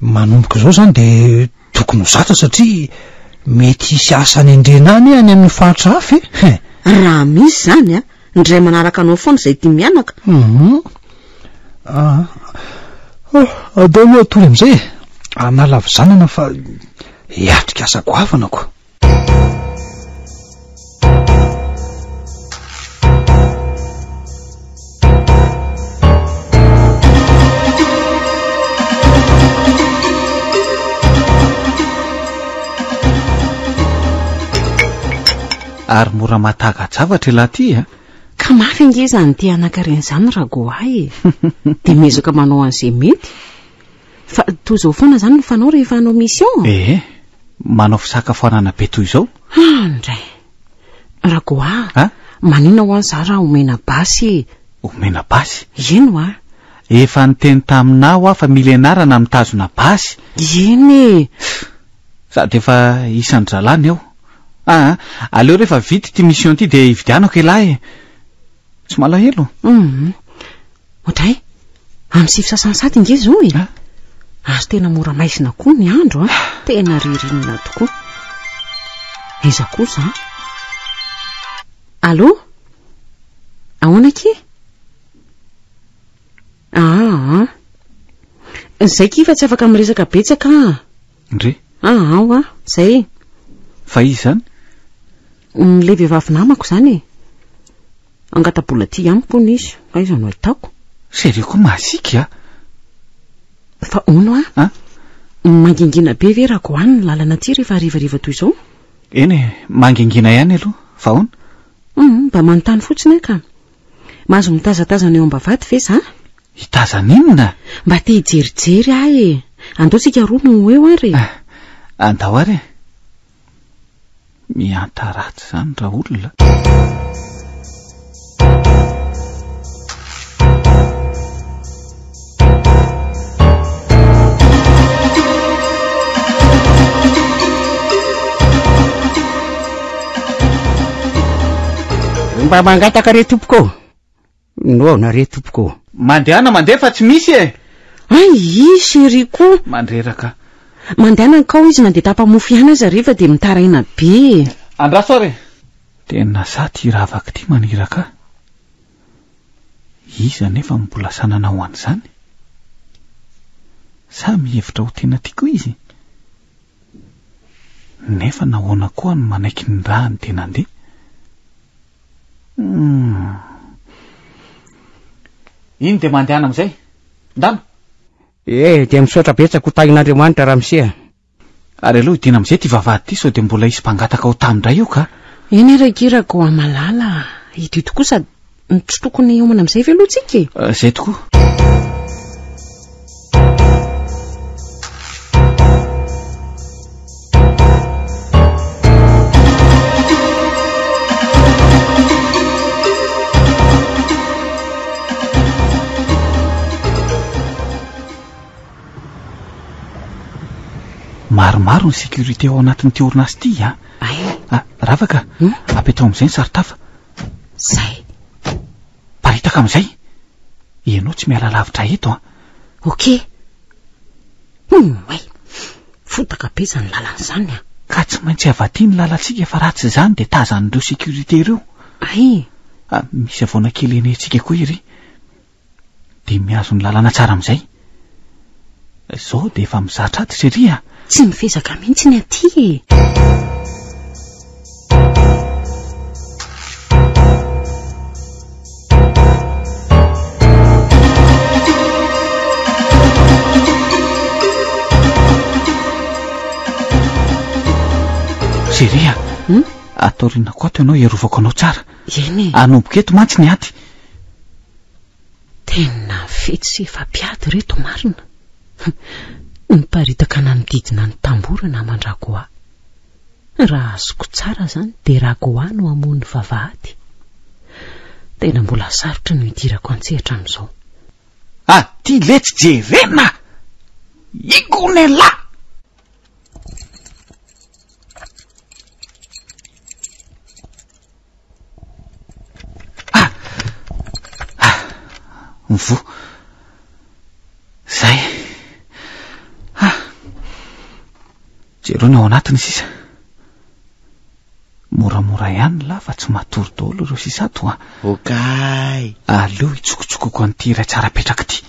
Manomboka izao zany de tokony ho zatra satria mety hisy asa any Andrenany any amin'ny faritra hafa raha misy zany ndray manaraka anao foana izay tia mianaka. Adao moa atory amin'izay analavy zanana fa hiatrika asa goavana koa. Ary mora mataga zavatra laha ty ka mafy nge zany ty anankareny zany raha goay de mezaka manao an'izay mety fa toy zao foana zany fanao rehefa anao mission. Manao fisakafoanana be toy izao. Ndray raha goa manina ho an'za raha omena basy. Omena basy? Ino efa niteny taminao fa mila ianarana mitazona basy. Eny sady efa isan'ny zalany eo. Aleo rehefa vity ty mission ty de ividianako ilahy. Tsy malahelo. Otray amin'ny sivy sasansady nge zao ary tena mora maisina koa ny andro tena ririnina tokoa. Iza kosa Allô? Ahoana ke? Zay kifa tsy afaka miresaka betsaka. Ndre? Zay. Fa izy zany? Le vehivavy namako zany. Angatabola ty amiko nisy. Aiza no ataoko? Sérieux koa masika? Fa ono mangingina be ve raha goany lalana ty rehefa rivariva toy izao? Eny, mangingina ihany aloha. Fa ono? Mba manontany fotsiny ka. Mahazo mitazatazana eo ambavady ve za? Hitazana inona? Mba te hijerijery andao sika roa no eo ary. Andao ary. Miantaratsy zany raha olona. Mba mangataka re tompoko. Noana re tompoko. Mandehana mandeha fa tsy misy isy riko. Mandreraka. Mandehana kao izy na de tapa-mofo ihany aza rehefa de mitaraina be. Andraso re. Tena sa ty ravaka ty maniraka. Iza nefa mbola sanana ho an'izany. Sa mihevitra ho tena tiako izy. Nefa nahoana koa no manaiky ny raha ny tena andeha. Iny de mandehana amin'izay. Ndano. De misaotra betsaka ho tahin'Andriamanitra raha misia. Ary aloha idina amin'izay ty vavahady ty sao de mbola isy mpangataka ho tamindray io ka. Eny rakirako malala. Ito kosa tsy tokony homana amin'izay ve aloha tsika? Zay tokoa. Maromaro ny sécurité ao anatin'ity orinasy ty ravaka apetao amin'izay ny saritafa. Zay. Paritaka amin'izay. Ianao tsy miala lavitra eto Ok. Fotaka be zany lalana zany ka tsy maintsy avaty ny lalantsika fa ratsy zany de tazan'ireo sécurité ireo. Misy avoana kely enetsika koa iry de miazo ny lalana tsara amin'izay. Zao de efa mizatra aty seria. Tsy mifezaka mihitsy ny aty Seria. atoriana koa to ianao iarovako anao tsara. Eny anomboka eto mantsy ny aty. tena fety sy fampiady reto marina. Niparitaka nanodidina ny tamborana mandrakoa. Raha azoko tsara zany de rakoa no amony vavahady. Tena mbola sarotra no hidirako antsehatra amin'izao. Ty letsy jerena igonela. Mvo zay jereo ny ao anatiny sisa. Moramora ihany la fa tsy matory daholo ireo sisa to Okay. aleo hitsokotsokoko an'ity iray tsara petraka ty.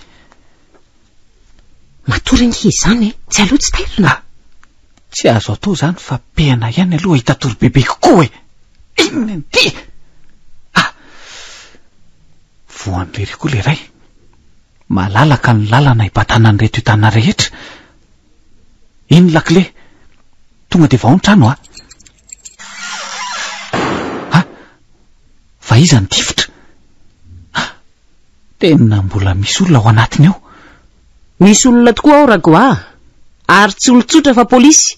Matory ngy izany tsy aloha tsy tairina. Tsy azo atao zany fa pehana ihany aloha hitatory bebe kokoa e. Inona ty? Voan'lery koa le ray. Malalaka ny lalana hibatana ny reto hitana rehetra. Iny lakile. Tonga de vao ny trano fa iza ny tifitra. Tena mbola misy olona ao anatiny ao. Misy olona tokoa ao ragoa. Ary tsy olotsotra fa polisy.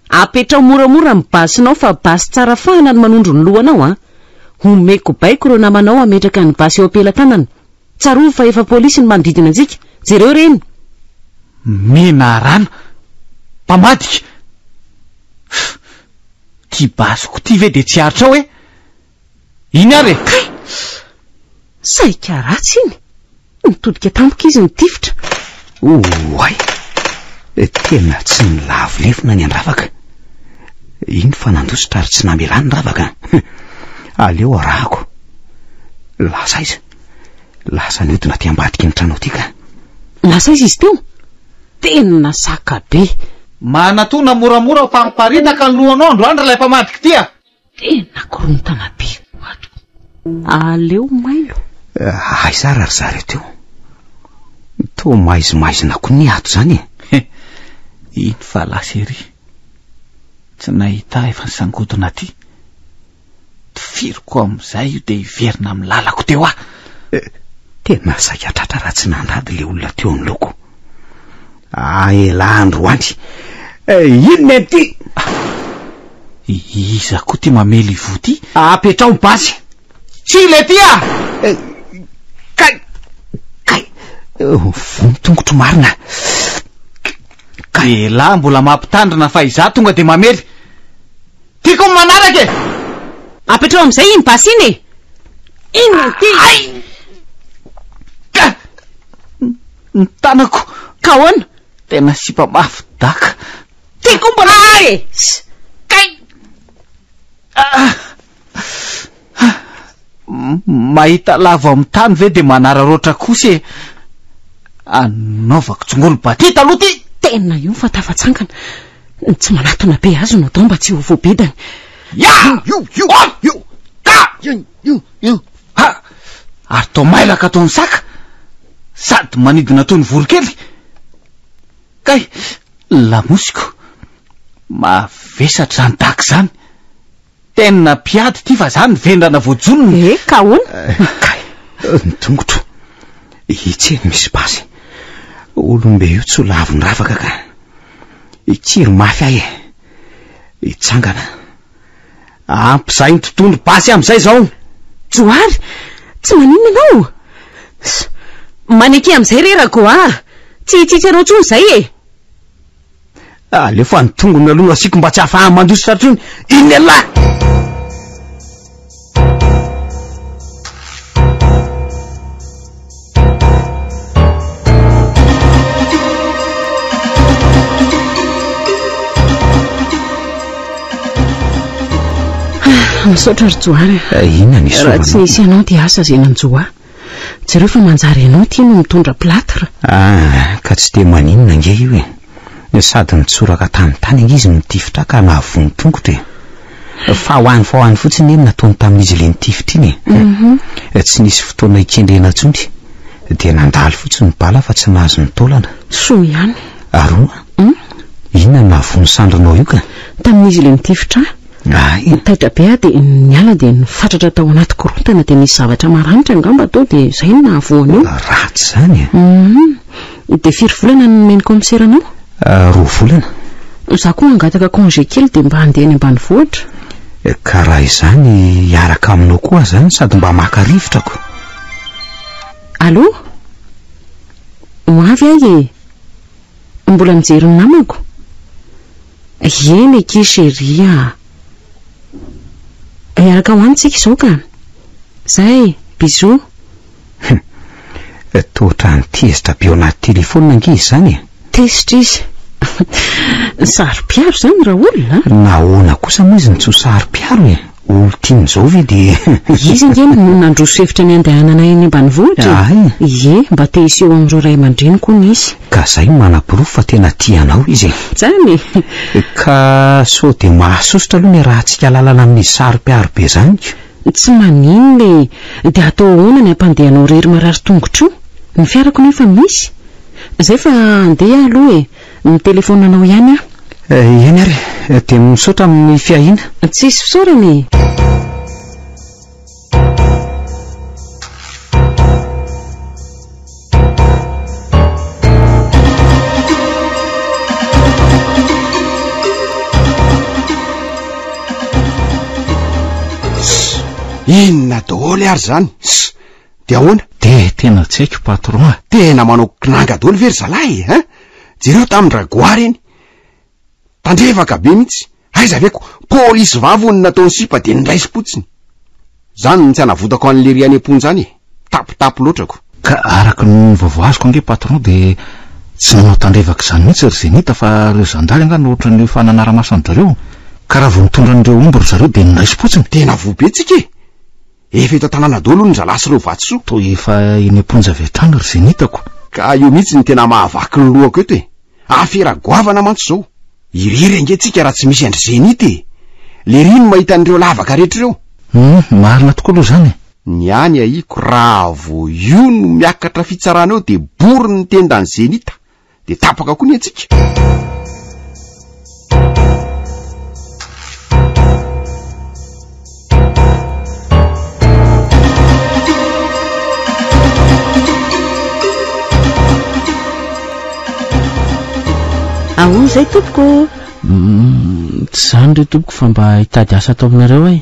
Apetrao moramora mibasinao fa basy tsara fahana ny manondro ny lohanao Homeko baiko ireo namanao ametraka ny basy eo ampelantanana. Tsarova fa efa polisy ny manodidina antsika. Jereo reny. Mena rano. Pamadika. Ty basiko ty ve de tsy aritra hoe. Iny are. Saika ratsy iny. Mitodika tampoka izy ny tifitra. Oay. Tena tsy ny lavolevina ny andravaka. Iny fa nandositra ary tsy namelany ny ravaka. Aleo arahako. Lasa izy. Lasa niodina ty ambadika ny trano tika. Lasa izy teo. Tena saka be. Manatona moramora famparitaka ny lohanao androandro ilay mpamadika tya. Tena korontana be. Aleo mailo. Aizara ary zareo teo. To maizimaizina koa ny ato zany. Iny fa lasery. Tsy nahita efa nisangodina ty. Tifiriko am'izay io de hiverina amin'ny lalako teo Tena sakatratra raha tsy nandady le olona teo amin'ny loko. Ela androany. Inona ty? Iza koa ty mamely vo ty? Apetrao basy. Tsy le ty Kay. Vontongotro marina. Ela mbola mampitandrina fa iza tonga de mamely. Tiako manaraka Apetrao am'izay iny basy iny. Inona ty? Ny tanako. Kahoana? Tena sipa mafy daka. Tiako mbola Kay. Mahita lavo amin'ny tany ve de manararoatra kosa anaovako tsongolo batita aloha ty. Tena io fa tafatsangana. Tsy manatona be azo no atao mba tsy ho voabedany. Ary tao mailaka ataony saka. Sady manidina toy ny vorokely. Kay, lamosiko. Mavesatra zany dak zany. Tena piady ty fa zany vendrana voajonony. Kahoana? Kay, nitongotro. Itseny misy basy. Olombe io tsy lavo ny ravaka ka. Itsiry mafy ahy itsangana. Ampizay ny tontolo basy am'izay zao. Joary, tsy maninona anao. Maneky am'izay rerakoa. Tsy anao tsony zay Aleo fa nitongony aloha asiko mba tsy hahafaha mandositra trony. Inona lahy? Misaotra ry Joary. Inona ny raha tsy nisy anao dia asa zay nanjoa. Jereo fa manjary anao ty no mitondra platra. Ka tsy de maninona nge io sady nitsoraka tamin'ny tany izy nitifitra ka nahavony tongotra fa hoany fotsiny eny nataony tamin'izy le nitifitra iny tsy nisy fotoana ikendrena tsony de nandalo fotsiny bala fa tsy nahazo ny taolana. So ihany. Aroa inona nahavony sandrinao io ka tamin'izy le nitifitra taitra be a dia niala dia nifatratra tao anaty korontana dia misy zavatra maranitra angamba tao dia izay no nahavoana eo. Ratsy zany dia firy volana no nomeny komiseranao? 2 volana. Za koa angataka congé kely dia mba handeha any ambanivohitra. Ka raha izany hiaraka aminao koa zany sady mba maka rivotrako. Allô? Hoavy ahy mbola mijery ny namako? Eny eky chérie. Hiaraka ho antsika izao ka. Zay, bisous. Totra nitezitra be ao anaty telefonina ange zany. Tezitra izy. Sary-piaro zany raha olona. Nahoana kosa moa izy nitso sary-piaro e. Olon-tiany zao ve dia izy nge nandroso hevitra ny andehanana eny ambanivohitra. Ie, mba te hiseho amin'ireo ray aman-dreny koa ny izy. Ka zay manam-pirofo fa tena tianao izy. Zany. Ka sao dia mahasosotra aloha ny raha tsika lalana amin'izy sary-piaro be zany. Tsy maninona dia atao ahoana ny ampandehanao rery marary tongotra io? Ny fiarako nefa misy. Zay fa andeha aloha e. Ny telefonanao ihany a. Eny ary dia misaotra amin'ny fiahina. Tsisy fisaorany. Inona daholo ary zany? Dia ahoana? Dia tena tsy haiko patron. Tena manao kinanga daholo very zalahy e. Jereo tamin'ny ragoary eny tandrevaka be mihitsy. Aiza veko polisy vavony nataony sipa dia niraisy potsiny. Zany ny tsy hanavotako an'le riany am-pony zany e. Tapitapo loatrako. Ka araka ny vaovao azoko ange patron dia tsy nanao tandrevaka izany mihitsy ry Zenita fa ireo zandaly angano ohatran'ny fananara-masony zareo. Ka raha vao mitondra an'ireo omby ry zareo dia niraisy potsiny. Tena vobe tsika e. Efa eto tanàna daholo ny zalasy ireo vatsoa. To efa eny am-pony avy hatrany ry Zenitako. Ka io mihitsy ny tena mahavaky ny lohako eto e. Afera goavana mantsy zao. Iriry ange tsika raha tsy misy andry Zenita e. Le rino mahita an'ireo lavaka rehetra ireo. Marina tokoa aloha zany. Ny any aiko raha vo io no miakatra fitsarana eo dia bory ny tendany Zenita dia tapaka koa ny antsika. Ahoana izay tompoko? Tsy zany re tompoko fa mba hitady asa atao aminareo ahy.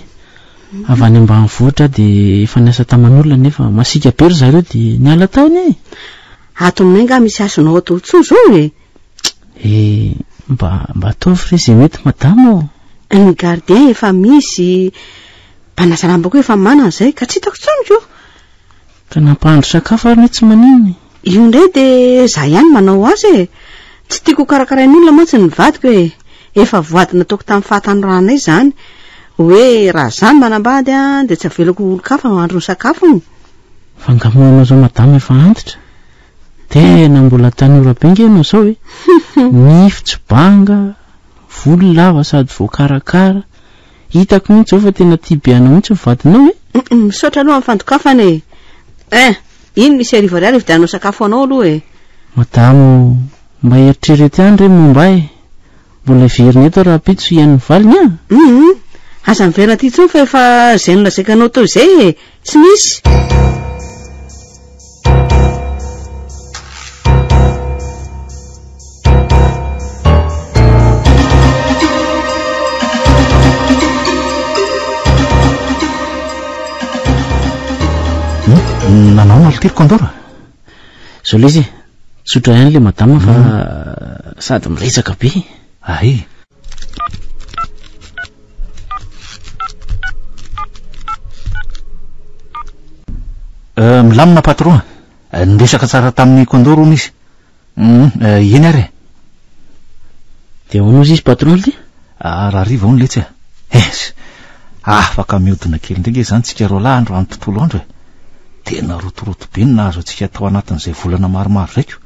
Avy any ambanivohitra dia efa niasa taman'olona nefa masika be ry zareo dia niala taony e. Ato aminay nga misy asonao atao tsoa zao e. Mba ataovy re izay mety madamo. Ny gardien efa misy, mpanasa lamba koa efa manana izay ka tsy hitako tsonoko io. Ka nampahandro sakafo ary tsy maninona. Io indray dia za ihany manao azy e. Tsy tiako karakarain'olona mantsy ny vadiko e. Efa voady nataoko tamin'ny fahatanoranay zany hoe raha zany manambady dia tsy avelako olo-kafa mandro ny sakafony. Fangamoana zao madamo efa antitra. Tena mbola tanora be nge ianao zao e. Nifotsy banga, volo lava sady voakarakara. Hitako mihitsy zao fa tena tia beanao mihitsy vadinao e. Misaotra aloha amin'ny fandokafana e. Iny misy arivariary vidianao sakafo anao aloha e. Madamo mba eritrerety ihany re momba e. Mbola verina eto raha pitso ian'ny valiny a. Asa miverina ty tsony fa efa izay nolazaikanao tao izay e. Tsy misy. Nanao nalitiry Kondora? Zao le izy tsotra ihany le madama fa sady miresaka be. Ay. Milamina patron. Niresaka tsara tamin'ny Kondora hono izy. Eny ary. Dia hono izy patron le? Raha riva hono letsy. Afaka mihodina kely ndray zany tsika roa lahy andro amin'ny tontolo andro e. Tena rotoroto be ny nahazo antsika tao anatin'izay volana maromaro zaiko.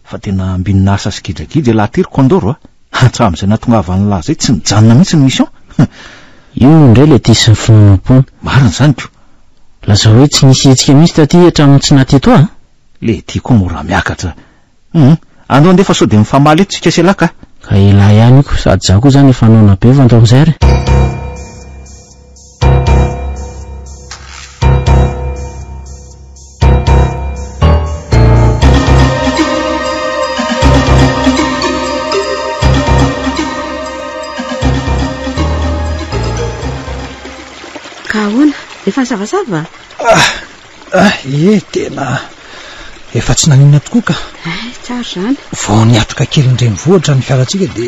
Fa tena ambinina asa sy gidragidra lahatiry Kondoro hatramin'izay nahatongavany lahy zay tsy mijanona mihitsy ny mission. Io indray le tisy ny finonom-pony. Marina zany ko. Lazao hoe tsy nisy hetsika mihitsy taty hatramin'ny tsy naty eto Le tia koa mora miakatra. Andao andefa sao dia mifamaly eto tsika selaka. ka ila ihany ko sady za koa zany efa naona be vandao am'izay ary ka ahoana efa nisavasava tena efa tsy naninona tokoa ka tsara zany vao niatoka kely ndreny vohatra ny fiaratsika de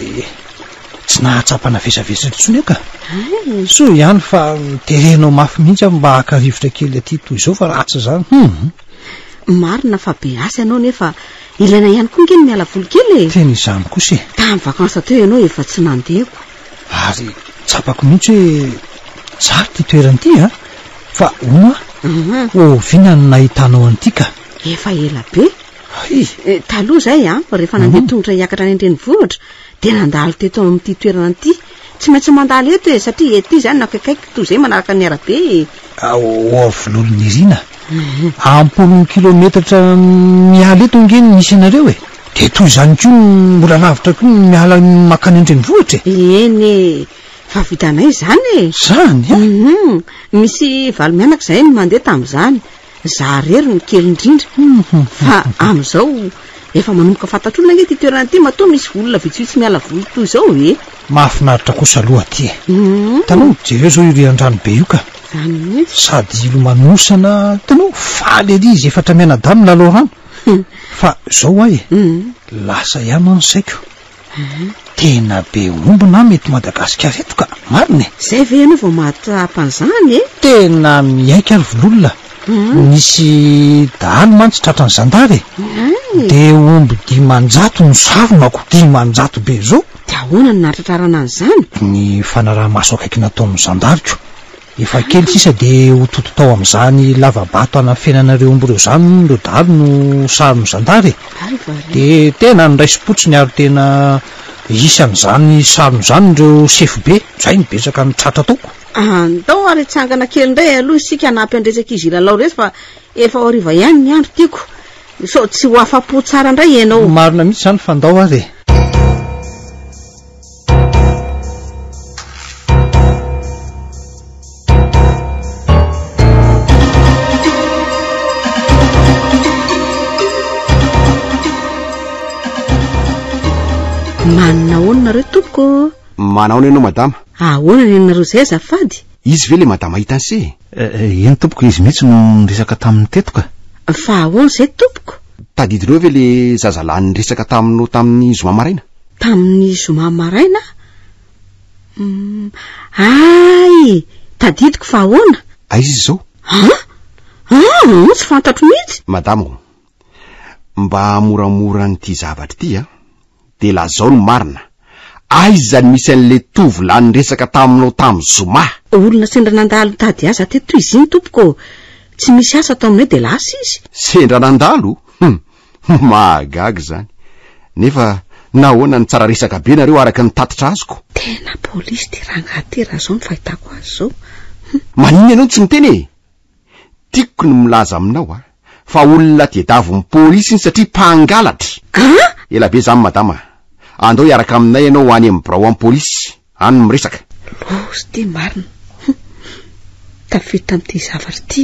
tsy nahatsapana vesavesatra intsony eka so ihany fa terenao mafy mihitsy a mba hakarivotra kely aty toy izao fa ratsy zany marina fa be asy ianao nefa ilaina ihany koa ngeny miala voly kely tena izany kosa tamin'ny vakansa teo ianao efa tsy nandeko ary tsapako mihitsy hoe tsara ty toerany ity fa oa ovina no nahitanao an'ity ka efa ela be taloha zay rehefa nandeha tongotra hiakatra any andreny vohatra de nandalo teto amin'ity toerana ity tsy maintsy mandalo eto satria ety zany nakaikaiky toy zay manaraka ny arabe vololony irina ampolo kilometatra miala eto ngeny misy anareo de toy zany ko mbola lavitra ko miala makany andreny vohatra eny fa vitanay zany zany misy valo mianaka zay ny mandeha tam'izany za rery ny kely indrindra fa am'izao efa manomboka fantatr'olona nge ty toerana ty matoa misy volona vitsivitsy miala voly toy izao mahafinaritra kosa aloha aty tanao jereo zao irian-drano be io ka sady ilomanosana tanao faly ery izy efatra mianadamy lalao rano fa zao ahy lasa ihany any saiko tena be ombona mety Madagasikara eto ka marina zay ve ianao vao mahatapan'izany tena miaika ary vololona misy dahany mantsy tratran'ny zandary de omby 500 no savonako 500 be zao de ahoana ny natratrarana an'izany ny fanaraha-maso akaiky nataon'ny zandariko efa kely sisa de hototo tao am'izany lavabato ana fiainanareo omby reo zany reo dahalo no sarony zandary de tena niraisipotsiny ary tena isan'izany sarony zany reo sefo be zay nibetsaka ny tratra taoko andao ary tsangana kely ndray aloha isika anampy andresaka izy ilalao resy fa efa hariva ihany ny andro tiako so tsy ho afa-po tsara ndray ianao marina mihitsy zany fa andao ary manana hoana nareo tompoko manao ny ianao madama ahoana ny anareo zay azafady izy ve le madama hita an'se eny tompoko izy mihitsy no niresaka tamin'ny tetoko fa ahoana zay tompoko tadidinao ve le zazalahy niresaka taminao tamin'ny zoma maraina tamin'ny zoma maraina ay tadidiko fa ahoana aizy zao tsy fantatro mihitsy madama mba moramora nyty zavatra ity de lazao no marina aizy zany misy an'le tovolahy niresaka taminao tamin'ny zoma olona sendra nandalo tady aza teto izy iny tompoko tsy misy asa atao aminay de lasa izy sendra nandalo mahagaga zany nefa nahoana ny tsara resaka be nareo araka ny tatitra azoko tena polisy ty rangaty raha zao ny fahitako azy zao maniny ianao tsy miteny tiako ny milaza aminao fa olona tiedavo ny polisy iny satria mpangalatra ela be zany madama andao iaraka aminay ianao any amin'ny birao amin'ny polisy any miresaka losy ty marina tafety tamin'ity zavatra ty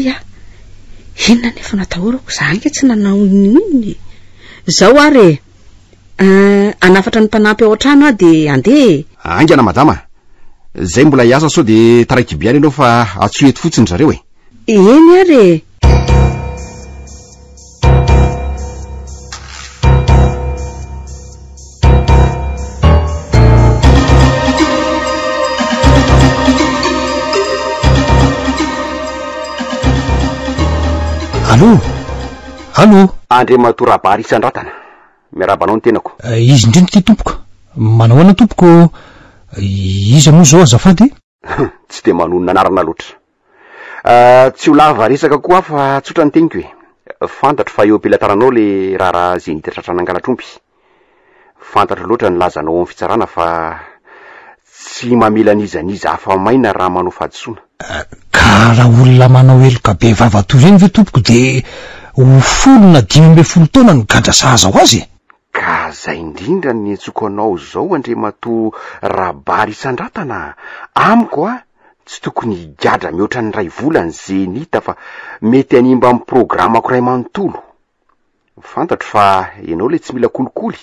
inona nefa natahorako za nge tsy nanao inony zao ary anafatra ny mpanampy ao an-trano de andeha angana madama zay mbola hiasa sao de taraiky biany ianao fa atsoeto fotsiny zareo eny ary allo andre matorabary isan-dratana miarabanao ny tenako izy indrindra ty tompoko manao ana tompoko izy moa zao azafady tsy de manonona anarana loatra tsy ho lava resaka koa fa tsotra ny teniko fantatro fa eo am-pelataranao le raharaha zay nita tratran'angalatr'ompy fantatro loatra ny lazanao amin'ny fitsarana fa tsy mamela nizaniza hafa maina raha manao fahadisoana ka raha olona manao eloka be vavatoy reny ve tompoko de ho 10 taona ny gadra sahaza ho azy ka zay indrindra ny entsoko anao zao Andriamatoa Rabary Isandratana. Amiko tsy tokony higadra mihoatra ny ray volany Zenita fa mety animba amin'ny programako ray manontolo. Fantatro fa ianao le tsy mila kolikoly.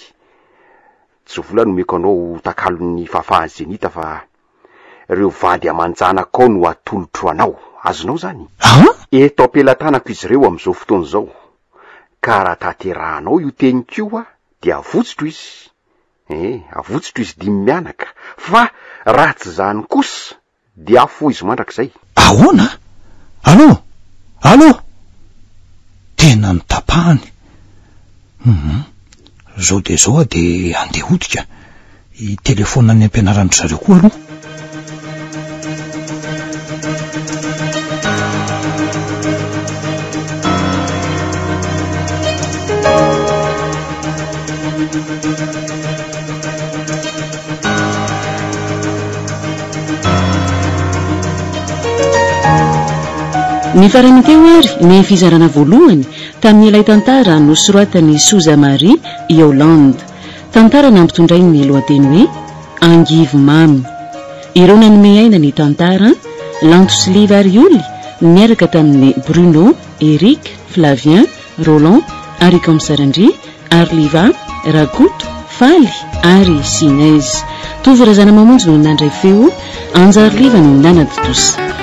Tsy vola nomeko anao takalon'ny fahafahan'ny Zenita fa ireo vady amanjanaka ao no atolotro anao. Azonao zany? Eto ampelantanako izy ireo amin'izao fotoana izao. Ka raha taterahanao io tenyko dia avotsotro izy. Avotsotro izy dimy mianaka. Fa raha tsy zany kosa dia afo izy mandrakizay. Ahoana? Allo? Tena nitapahany. Zao de zao de andeha hodika. I telefona ny ampianaran'ny zareo koa aloha. Ny farany teo ary ny fizarana voalohany tamin'ilay tantara nosoratany Souza Marie i Hollande. Tantara nampitondray ny lohateny hoe Angivo mamy. Ireo nanome aina ny tantara Lanto sy Liva Arioli niaraka tamin'ny Bruno, Eric, Flavien, Roland, ary Komisarandry, Arliva, Rakoto, Faly ary Sinez. Tovorazana mamonjy no nandray feo Anjarliva no nanady tosa.